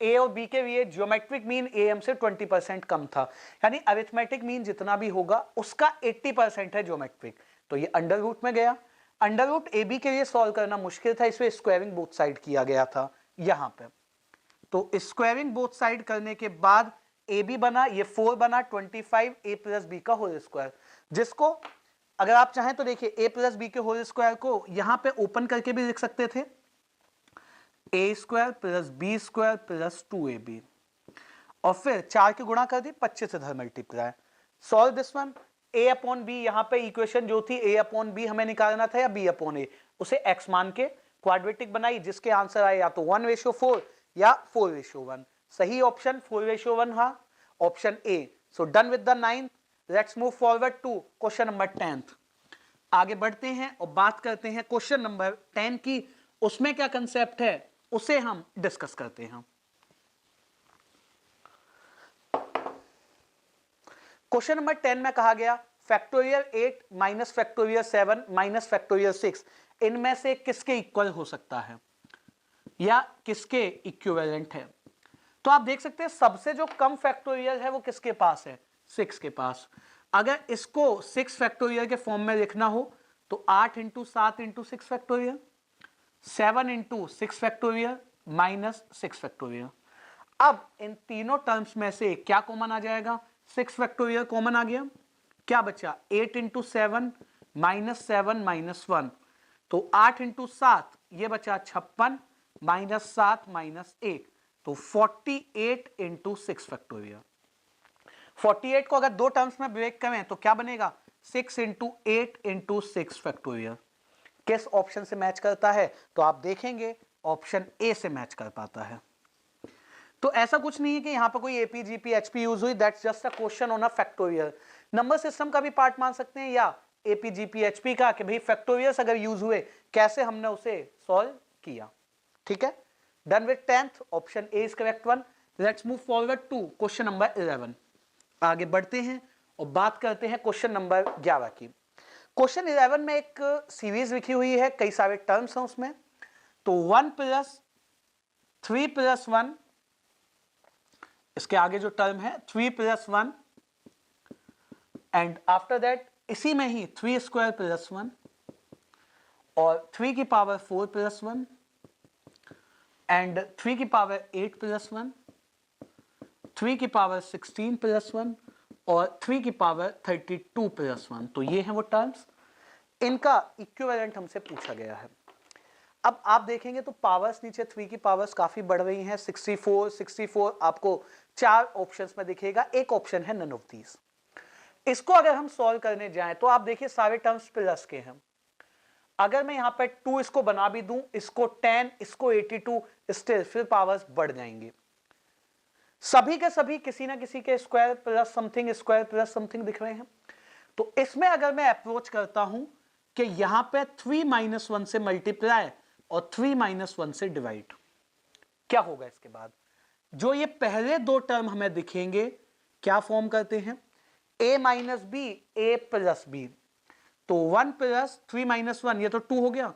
Speaker 1: ए और बी के लिए ज्योमेट्रिक मीन AM से 20% कम था, यानी अरिथमेटिक मीन जितना भी होगा उसका 80% है ज्योमेट्रिक, तो ये अंडर रूट में गया। अंडर रूट ए बी के लिए सॉल्व करना मुश्किल था, इसमें स्क्वायरिंग बोथ साइड किया गया था यहां पे। तो स्क्वायरिंग बोथ साइड करने के बाद ए बी बना, ये 4 बना, 25 ए प्लस बी का होल स्क्वायर, जिसको अगर आप चाहें तो देखिए ए प्लस बी के होल स्क्वायर को यहां पे ओपन करके भी लिख सकते थे, A square plus B square plus 2ab, और फिर 4 के गुणा कर दी, 25 से इधर multiply. Solve this one, a upon B, यहां पे इक्वेशन जो थी a अपॉन बी हमें निकालना था या b अपॉन ए, उसे x मान के क्वाड्रेटिक बनाई, जिसके आंसर आए या तो 1:4 या 4:1। सही ऑप्शन 4:1 हा, option A. So done with the 9th, let's move forward to question number 10th। आगे बढ़ते हैं और बात करते हैं क्वेश्चन नंबर 10 की। उसमें क्या कंसेप्ट है उसे हम डिस्कस करते हैं। क्वेश्चन नंबर 10 में कहा गया factorial 8 minus factorial 7 minus factorial 6 इनमें से किसके इक्वल हो सकता है या किसके इक्विवेलेंट है। तो आप देख सकते हैं सबसे जो कम फैक्टोरियल है वो किसके पास है, 6 के पास। अगर इसको 6 फैक्टोरियल के फॉर्म में लिखना हो तो 8 into 7 into 6 factorial, 7 into 6 factorial minus 6 factorial. अब इन तीनों टर्म्स में से क्या कॉमन आ जाएगा, 6 फैक्टोरियल कॉमन आ गया, क्या बचा 8 इंटू 7 माइनस 7 माइनस 1, तो 8 इंटू 7 ये बचा 56 माइनस 7 माइनस 1, तो 48 इंटू 6 फैक्टोरियल। 48 को अगर दो टर्म्स में ब्रेक करें तो क्या बनेगा, 6 इंटू 8 इंटू 6 फैक्टोरियल। किस ऑप्शन से मैच करता है, तो आप देखेंगे ऑप्शन ए से मैच कर पाता है। तो ऐसा कुछ नहीं है कि यहां पर कोई एपी जीपी एचपी यूज हुई, that's just a question on a factorial. Number system का भी पार्ट मान सकते हैं या एपी जीपी एचपी का, कि भाई फैक्टोरियल्स अगर यूज हुए कैसे हमने उसे सॉल्व किया। ठीक है, done with 10th, option A is correct one. Let's move forward to question number 11। आगे बढ़ते हैं और बात करते हैं क्वेश्चन नंबर 11 की। क्वेश्चन 11 में एक सीरीज लिखी हुई है, कई सारे टर्म्स हैं उसमें। तो 1 प्लस 3 प्लस 1, इसके आगे जो टर्म है 3 प्लस 1, एंड आफ्टर दैट इसी में ही 3 स्क्वायर प्लस 1 और 3 की पावर 4 प्लस 1 एंड 3 की पावर 8 प्लस 1, 3 की पावर 16 प्लस 1 और 3 की पावर 32 प्लस 1। तो ये हैं वो टर्म्स, इनका इक्विवेलेंट हमसे पूछा गया है। अब आप देखेंगे तो पावर्स नीचे 3 की पावर्स काफी बढ़ रही हैं, 64 आपको 4 ऑप्शंस में दिखेगा, एक ऑप्शन है नन ऑफ दीज। इसको अगर हम सॉल्व करने जाएं तो आप देखिए सारे टर्म्स प्लस के हैं। अगर मैं यहां पे 2 इसको बना भी दूं, इसको 10, इसको 82, स्टिल फिर पावर्स बढ़ जाएंगी। सभी के सभी किसी ना किसी के स्क्वायर प्लस समथिंग दिख रहे हैं। तो इसमें अगर मैं अप्रोच करता हूं कि यहां पे 3 माइनस 1 से मल्टीप्लाई और 3 माइनस 1 से डिवाइड, क्या होगा इसके बाद, जो ये पहले दो टर्म हमें दिखेंगे क्या फॉर्म करते हैं, a minus B A plus B. तो 1 प्लस 3 माइनस 1 ये तो 2 हो गया,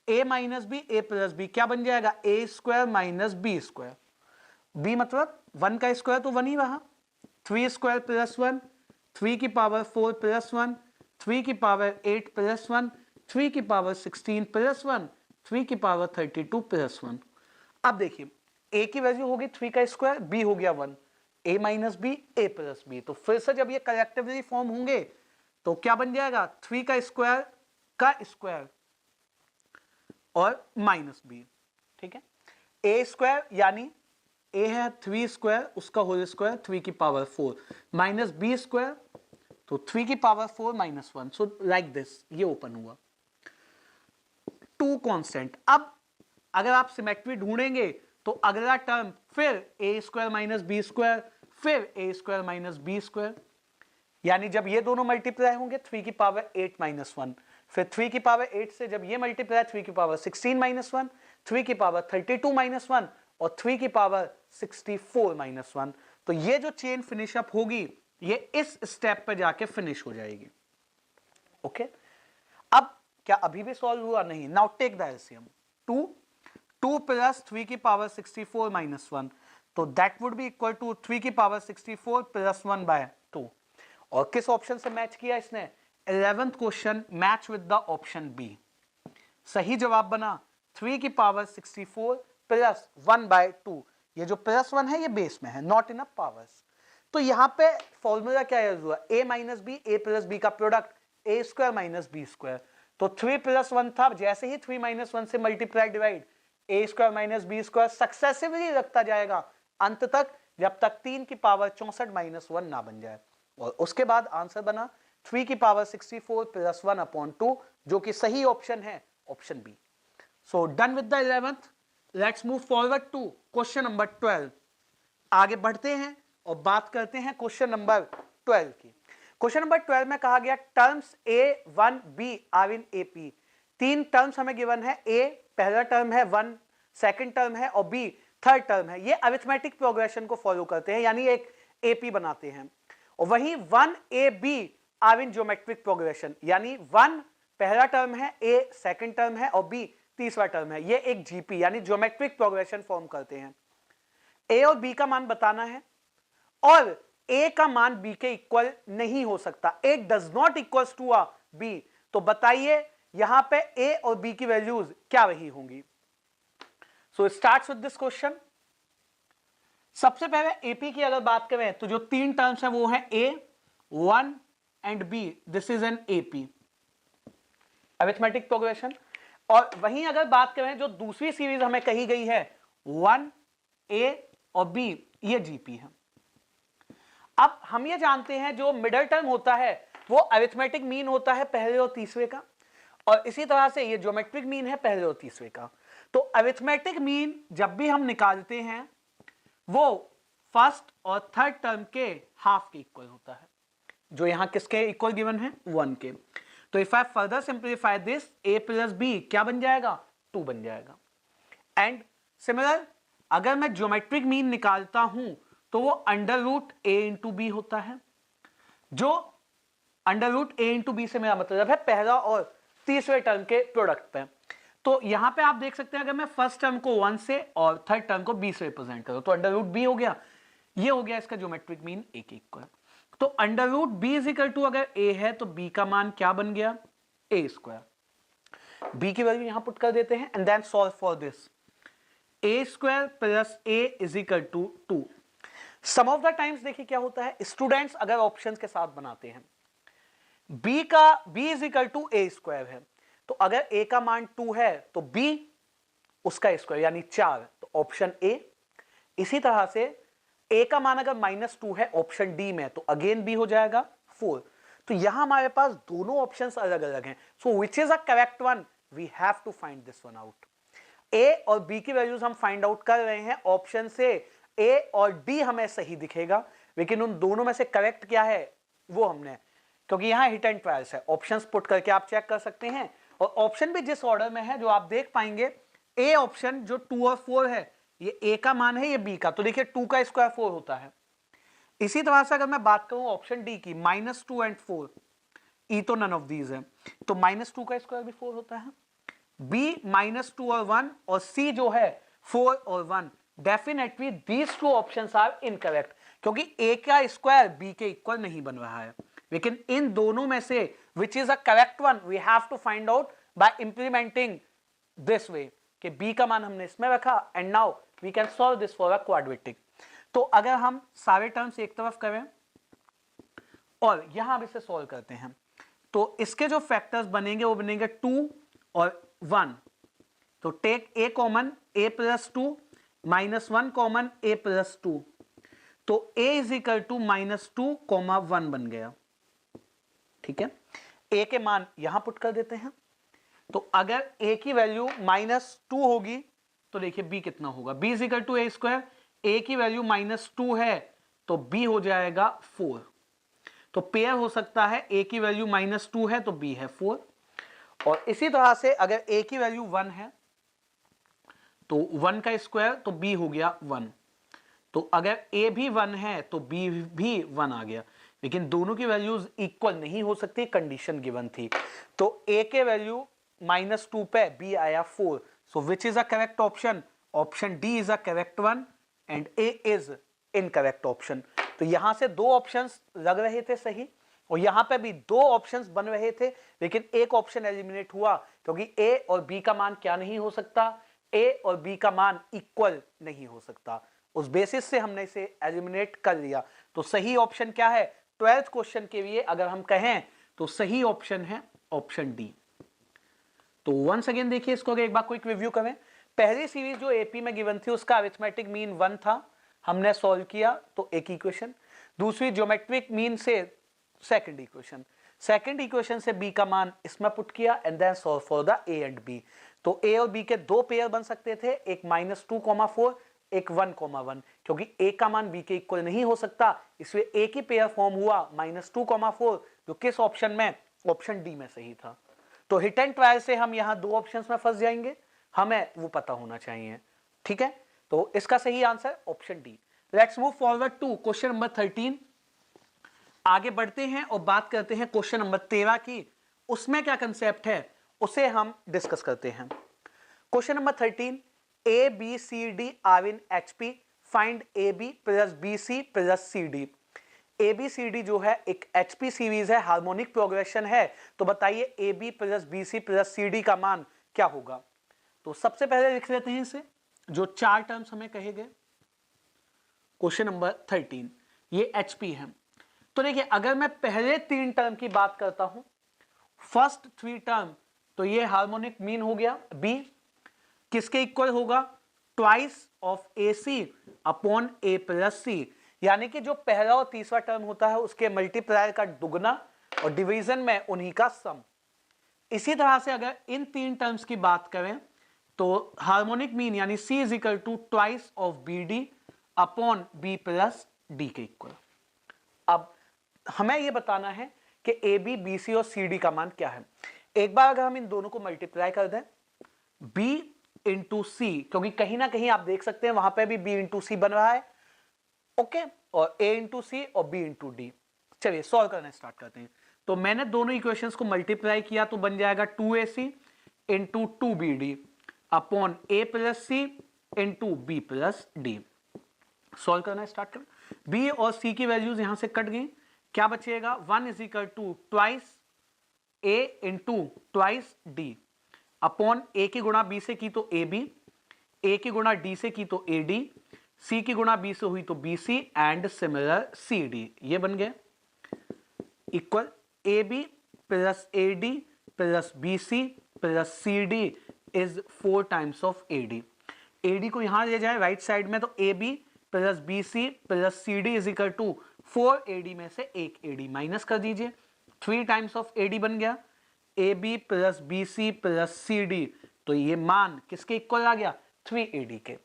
Speaker 1: a minus B A plus B क्या बन जाएगा, a square minus B square. b मतलब 1 का स्क्वायर तो 1 ही रहा, 3 स्क्वायर प्लस 1, 3 की पावर 4 प्लस 1, 3 की पावर 8 प्लस 1, 3 की पावर 16 प्लस 1, 3 की पावर 32 प्लस 1। अब देखिए a की वैल्यू होगी 3 का स्क्वायर, b हो गया 1, a minus B A plus B. तो फिर से जब ये कलेक्टिवली फॉर्म होंगे तो क्या बन जाएगा, 3 का स्क्वायर और माइनस बी। ठीक है, a स्क्वायर यानी a है 3 स्क्वायर, उसका होल स्क्वायर 3 की पावर 4 माइनस बी स्क्वायर, तो 3 की power 4 minus 1। So like this, ये ओपन हुआ 2 कांस्टेंट। अब अगर आप सिमेट्री ढूंढेंगे तो अगला टर्म फिर a square minus B square, फिर a square minus B square, यानी जब ये दोनों मल्टीप्लाई होंगे 3 की पावर 8 माइनस 1, फिर 3 की पावर 8 से जब ये मल्टीप्लाई 3 की पावर 16 माइनस 1, 3 की पावर 32 माइनस 1 और 3 की पावर 64 माइनस 1। तो ये जो चेन फिनिश अप होगी ये इस स्टेप पे जाके फिनिश हो जाएगी। ओके, अब क्या अभी भी सॉल्व हुआ, नहीं। Now take the LCM, 2 plus 3 की पावर 64 माइनस 1, तो that would be equal to 3 की पावर 64 प्लस 1 बाय 2। और किस ऑप्शन से मैच किया इसने, 11th question match with the option B. सही जवाब बना 3 की पावर 64 प्लस 1/2। ये जो प्लस 1 है ये बेस में है, नॉट इन पावर्स। तो यहां पे फॉर्मूला क्या यूज हुआ, a minus B, a plus B का product a square minus B square. तो 3 प्लस 1 था, जैसे ही 3 माइनस 1 से multiply divide, a square minus B square successively रखता जाएगा अंत तक, जब तक 3 की पावर 64 माइनस 1 ना बन जाए। और उसके बाद आंसर बना 3 की पावर 64 प्लस 1/2, जो कि सही ऑप्शन है, option B. So done with the 11th। Let's move forward to question number 12। आगे बढ़ते हैं और बात करते हैं क्वेश्चन नंबर 12 की। क्वेश्चन नंबर 12 में कहा गया terms A1B are in AP। 3 terms हमें गिवन है, A पहला टर्म है, 1 सेकंड टर्म है और B थर्ड टर्म है। ये अरिथमेटिक प्रोग्रेशन को फॉलो करते हैं, यानी एक AP बनाते हैं। और वहीं 1AB are in geometric progression, यानी 1 पहला टर्म है, A सेकंड टर्म है और B तीसरा टर्म है। ये एक GP यानी ज्योमेट्रिक प्रोग्रेशन फॉर्म करते हैं। A और B का मान बताना है और A का मान B के इक्वल नहीं हो सकता, A does not equals to a B। तो बताइए यहां पे A और B की वैल्यूज क्या रही होंगी। सो स्टार्ट्स विद दिस क्वेश्चन। सबसे पहले AP की अगर बात करें तो जो 3 टर्म्स हैं वो हैं A, 1 and B। This is an AP arithmetic progression. और वहीं अगर बात करें जो दूसरी सीरीज हमें कही गई है 1A और B, ये GP है। अब हम ये जानते हैं जो मिडल टर्म होता है वो अरिथमेटिक मीन होता है पहले और तीसरे का, और इसी तरह से ये ज्योमेट्रिक मीन है पहले और तीसरे का। तो अरिथमेटिक मीन जब भी हम निकालते हैं वो फर्स्ट और थर्ड टर्म के हाफ के इक्वल होता है, जो यहां किसके इक्वल गिवन है, 1 के। तो if I further simplify this, a plus B क्या बन जाएगा, 2 बन जाएगा। एंड सिमिलर अगर मैं ज्योमेट्रिक मीन निकालता हूं तो वो under root a into B होता है, जो under root a into B से मेरा मतलब है पहला और तीसरे टर्म के प्रोडक्ट पे। तो यहां पे आप देख सकते हैं अगर मैं फर्स्ट टर्म को 1 से और थर्ड टर्म को b से रिप्रेजेंट करूं तो अंडर रूट b हो गया, ये हो गया इसका ज्योमेट्रिक मीन a के इक्वल। तो under root b is equal to अगर a है तो b का मान क्या बन गया, a स्क्वायर। b की वैल्यू यहां पुट कर देते हैं and then solve for this. a square plus a is equal to 2। Sum of the times देखिए क्या होता है, स्टूडेंट्स अगर ऑप्शंस के साथ बनाते हैं, b is equal to a square है, तो अगर a का मान 2 है तो b उसका स्क्वायर यानी 4, तो ऑप्शन a। इसी तरह से a का मान अगर -2 है ऑप्शन डी में, तो अगेन b हो जाएगा 4। तो यहां हमारे पास दोनों ऑप्शंस अलग अलग हैं। So which is a correct one, we have to find this one out. a और b की वैल्यूज हम फाइंड आउट कर रहे हैं, ऑप्शन से a और d हमें सही दिखेगा, लेकिन उन दोनों में से करेक्ट क्या है वो हमने, क्योंकि यहां हिट एंड ट्रायल्स है, ऑप्शंस पुट करके आप चेक कर सकते हैं। और ऑप्शन भी जिस ऑर्डर में है जो आप देख पाएंगे, ए ऑप्शन जो 2 और 4 है ये a का मान है, ये b का, तो देखिए 2 का स्क्वायर 4 होता है। इसी तरह से अगर मैं बात करूं ऑप्शन डी की, -2 एंड 4, ई तो नन ऑफ दीज है, तो -2 का स्क्वायर भी 4 होता है। बी -2 और 1, और सी जो है 4 और 1। Definitely these two options are incorrect, क्योंकि ए का स्क्वायर बी के इक्वल नहीं बन रहा है। लेकिन इन दोनों में से which is a correct one, we have to find out by implementing this way, कि बी का मान हमने इसमें रखा and now we can solve this for a quadratic. तो अगर हम सारे टर्म्स एक तरफ करें और यहां अब इसे सॉल्व करते हैं, तो इसके जो फैक्टर्स बनेंगे वो बनेंगे 2 और 1। तो take a common, a plus 2 -1 common, a plus 2, तो a इज इक्वल टू -2, 1 बन गया। ठीक है, a के मान यहां पुट कर देते हैं। तो अगर a की वैल्यू -2 होगी तो देखिए b कितना होगा, b is equal to a square. a की वैल्यू -2 है तो b हो जाएगा 4। तो पेयर हो सकता है, a की वैल्यू -2 है तो b है 4। और इसी तरह से अगर a की वैल्यू 1 है तो 1 का स्क्वायर तो b हो गया 1। तो अगर a भी 1 है तो b भी 1 आ गया, लेकिन दोनों की वैल्यूज इक्वल नहीं हो सकती, कंडीशन गिवन थी। तो a के वैल्यू -2 पे b आया 4। So which is a correct option, option D is a correct one and a is incorrect option. तो यहां से दो ऑप्शंस लग रहे थे सही, और यहां पे भी दो ऑप्शंस बन रहे थे, लेकिन एक ऑप्शन एलिमिनेट हुआ क्योंकि ए और बी का मान क्या नहीं हो सकता, ए और बी का मान इक्वल नहीं हो सकता। उस बेसिस से हमने इसे एलिमिनेट कर लिया। तो सही ऑप्शन क्या है 12th क्वेश्चन के लिए अगर हम कहें तो सही ऑप्शन है ऑप्शन डी। तो वंस अगेन देखिए इसको अगर एक बार क्विक रिव्यू करें, पहली सीरीज जो एपी में गिवन थी उसका अरिथमेटिक मीन 1 था, हमने सॉल्व किया तो एक इक्वेशन। दूसरी ज्योमेट्रिक मीन से सेकंड इक्वेशन, सेकंड इक्वेशन से बी का मान इसमें पुट किया and then solve for the A and B. तो ए और बी के दो पेयर बन सकते थे, एक -2,4 एक 1,1, क्योंकि ए का मान बी के इक्वल नहीं हो सकता इसलिए एक ही पेयर फॉर्म हुआ -2,4 जो किस ऑप्शन में, ऑप्शन डी में सही था। तो हिट एंड ट्रायल से हम यहां दो ऑप्शंस में फंस जाएंगे, हमें वो पता होना चाहिए। ठीक है, तो इसका सही answer option D. Let's move forward to question number 13। आगे बढ़ते हैं और बात करते हैं क्वेश्चन नंबर 13 की। उसमें क्या कंसेप्ट है उसे हम डिस्कस करते हैं। Question number 13, A B C D are in HP, find A B plus B C plus C D. A B C D जो है एक एचपी सीरीज है, हार्मोनिक प्रोग्रेशन है, तो बताइए A B plus B C plus C D का मान क्या होगा। तो सबसे पहले लिख लेते हैं इसे, जो चार टर्म्स हमें कहे गए। क्वेश्चन नंबर 13 ये एचपी है। तो देखिए अगर मैं पहले तीन टर्म की बात करता हूं, फर्स्ट थ्री टर्म, तो ये हार्मोनिक मीन हो गया बी, किसके इक्वल होगा, twice of A C upon A plus C, यानी कि जो पहला और तीसरा टर्म होता है उसके मल्टीप्लायर का दुगना और डिवीजन में उन्हीं का सम। इसी तरह से अगर इन तीन टर्म्स की बात करें तो हार्मोनिक मीन यानी C is equal to twice of B D upon B plus D के इक्वल। अब हमें यह बताना है कि ए बी बी सी और सी डी का मान क्या है। एक बार अगर हम इन दोनों को मल्टीप्लाई कर दें, बी इंटू सी, क्योंकि कहीं ना कहीं आप देख सकते हैं वहां पे भी बी इंटू सी बन रहा है, ओके, और ए इंटू सी और बी इंटू डी। चलिए सॉल्व करना स्टार्ट करते हैं। तो मैंने दोनों इक्वेशंस को मल्टीप्लाई किया तो बन जाएगा 2ac into 2bd upon A plus C into B plus D. Solve करना स्टार्ट करें। बी और सी की वैल्यूज यहां से कट गई, क्या बचेगा, 1 is equal to twice A into twice D upon A की गुणा बी से की तो ए बी, ए की गुणा डी से की तो ए डी, सी की गुणा बी से हुई तो B C and similar C D. ये बन गए equal A B plus A D plus B C plus C D is 4 times of A D. A D को यहां ले जाए राइट साइड में, तो A B plus B C plus C D is equal to 4 A D में से एक A D minus कर दीजिए, 3 टाइम्स ऑफ ए डी बन गया, A B plus B C plus C D. तो ये मान किसके इक्वल आ गया, 3 ए डी के।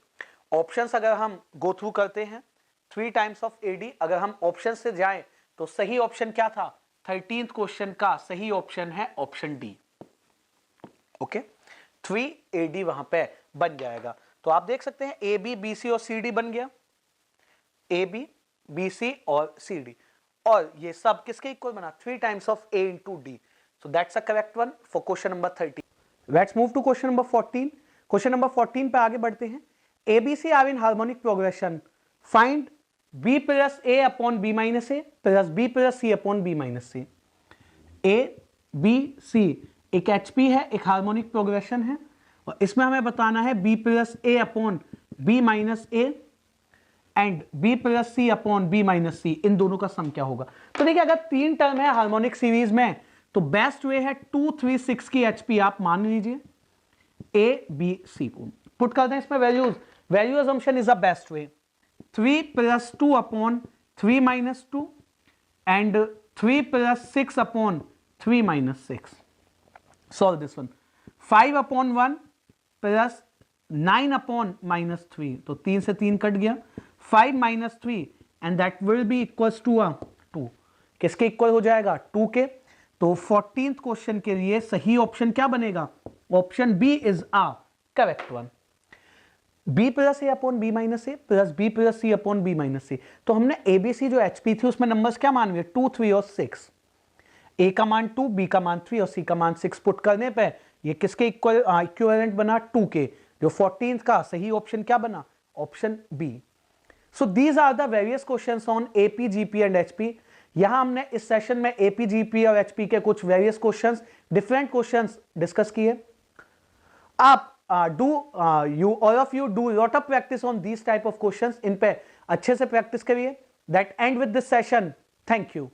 Speaker 1: ऑप्शंस अगर हम गो थ्रू करते हैं, 3 टाइम्स ऑफ ए डी, अगर हम ऑप्शन से जाएं तो सही ऑप्शन क्या था, 13th क्वेश्चन का सही ऑप्शन है option D. Okay, 3 A D वहां पे बन जाएगा। तो आप देख सकते हैं ए बी बी सी और सी डी बन गया, ए बी बी सी और सी डी, और ये सब किसके इक्वल बना, 3 times of A into D. So that's a correct one for question number 13। Let's move to question number 14। Question number 14 पे आगे बढ़ते हैं। ABC are in harmonic progression. Find B plus A upon B minus A plus B plus C upon B minus C. A, B, C एक HP है, एक harmonic progression है, और इसमें हमें बताना है B plus A upon B minus A and B plus C upon B minus C, इन दोनों का सम क्या होगा। तो देखिए अगर तीन टर्म है हार्मोनिक सीरीज में तो बेस्ट वे है 2, 3, 6 की HP आप मान लीजिए, A, B, C को पुट कर दें इसमें values. Value assumption is the best way. 3 plus 2 upon 3 minus 2 and 3 plus 6 upon 3 minus 6. Solve this one. 5 upon 1 plus 9 upon minus 3. तो 3 से 3 कट गया, 5 minus 3 and that will be equals to 2. किसके equal हो जाएगा, 2 के। तो 14th क्वेश्चन के लिए सही ऑप्शन क्या बनेगा, option B is a correct one. B plus A upon B minus A plus B plus C upon B minus C. तो हमने एबीसी जो एचपी थी उसमें नंबर्स क्या मान लिए, 2, 3 और 6। ए का मान 2, बी का मान 3 और सी का मान 6 पुट करने पे ये किसके इक्विवेलेंट बना, 2 के। जो 14th का सही ऑप्शन क्या बना, option B. So these are the various questions on AP, GP and HP. यहां हमने इस सेशन में एपी, जीपी और एचपी के कुछ various questions, different questions discuss किए। आप you all of you do lot of practice on these type of questions, इन पे अच्छे से प्रैक्टिस करिए। That end with this session. Thank you.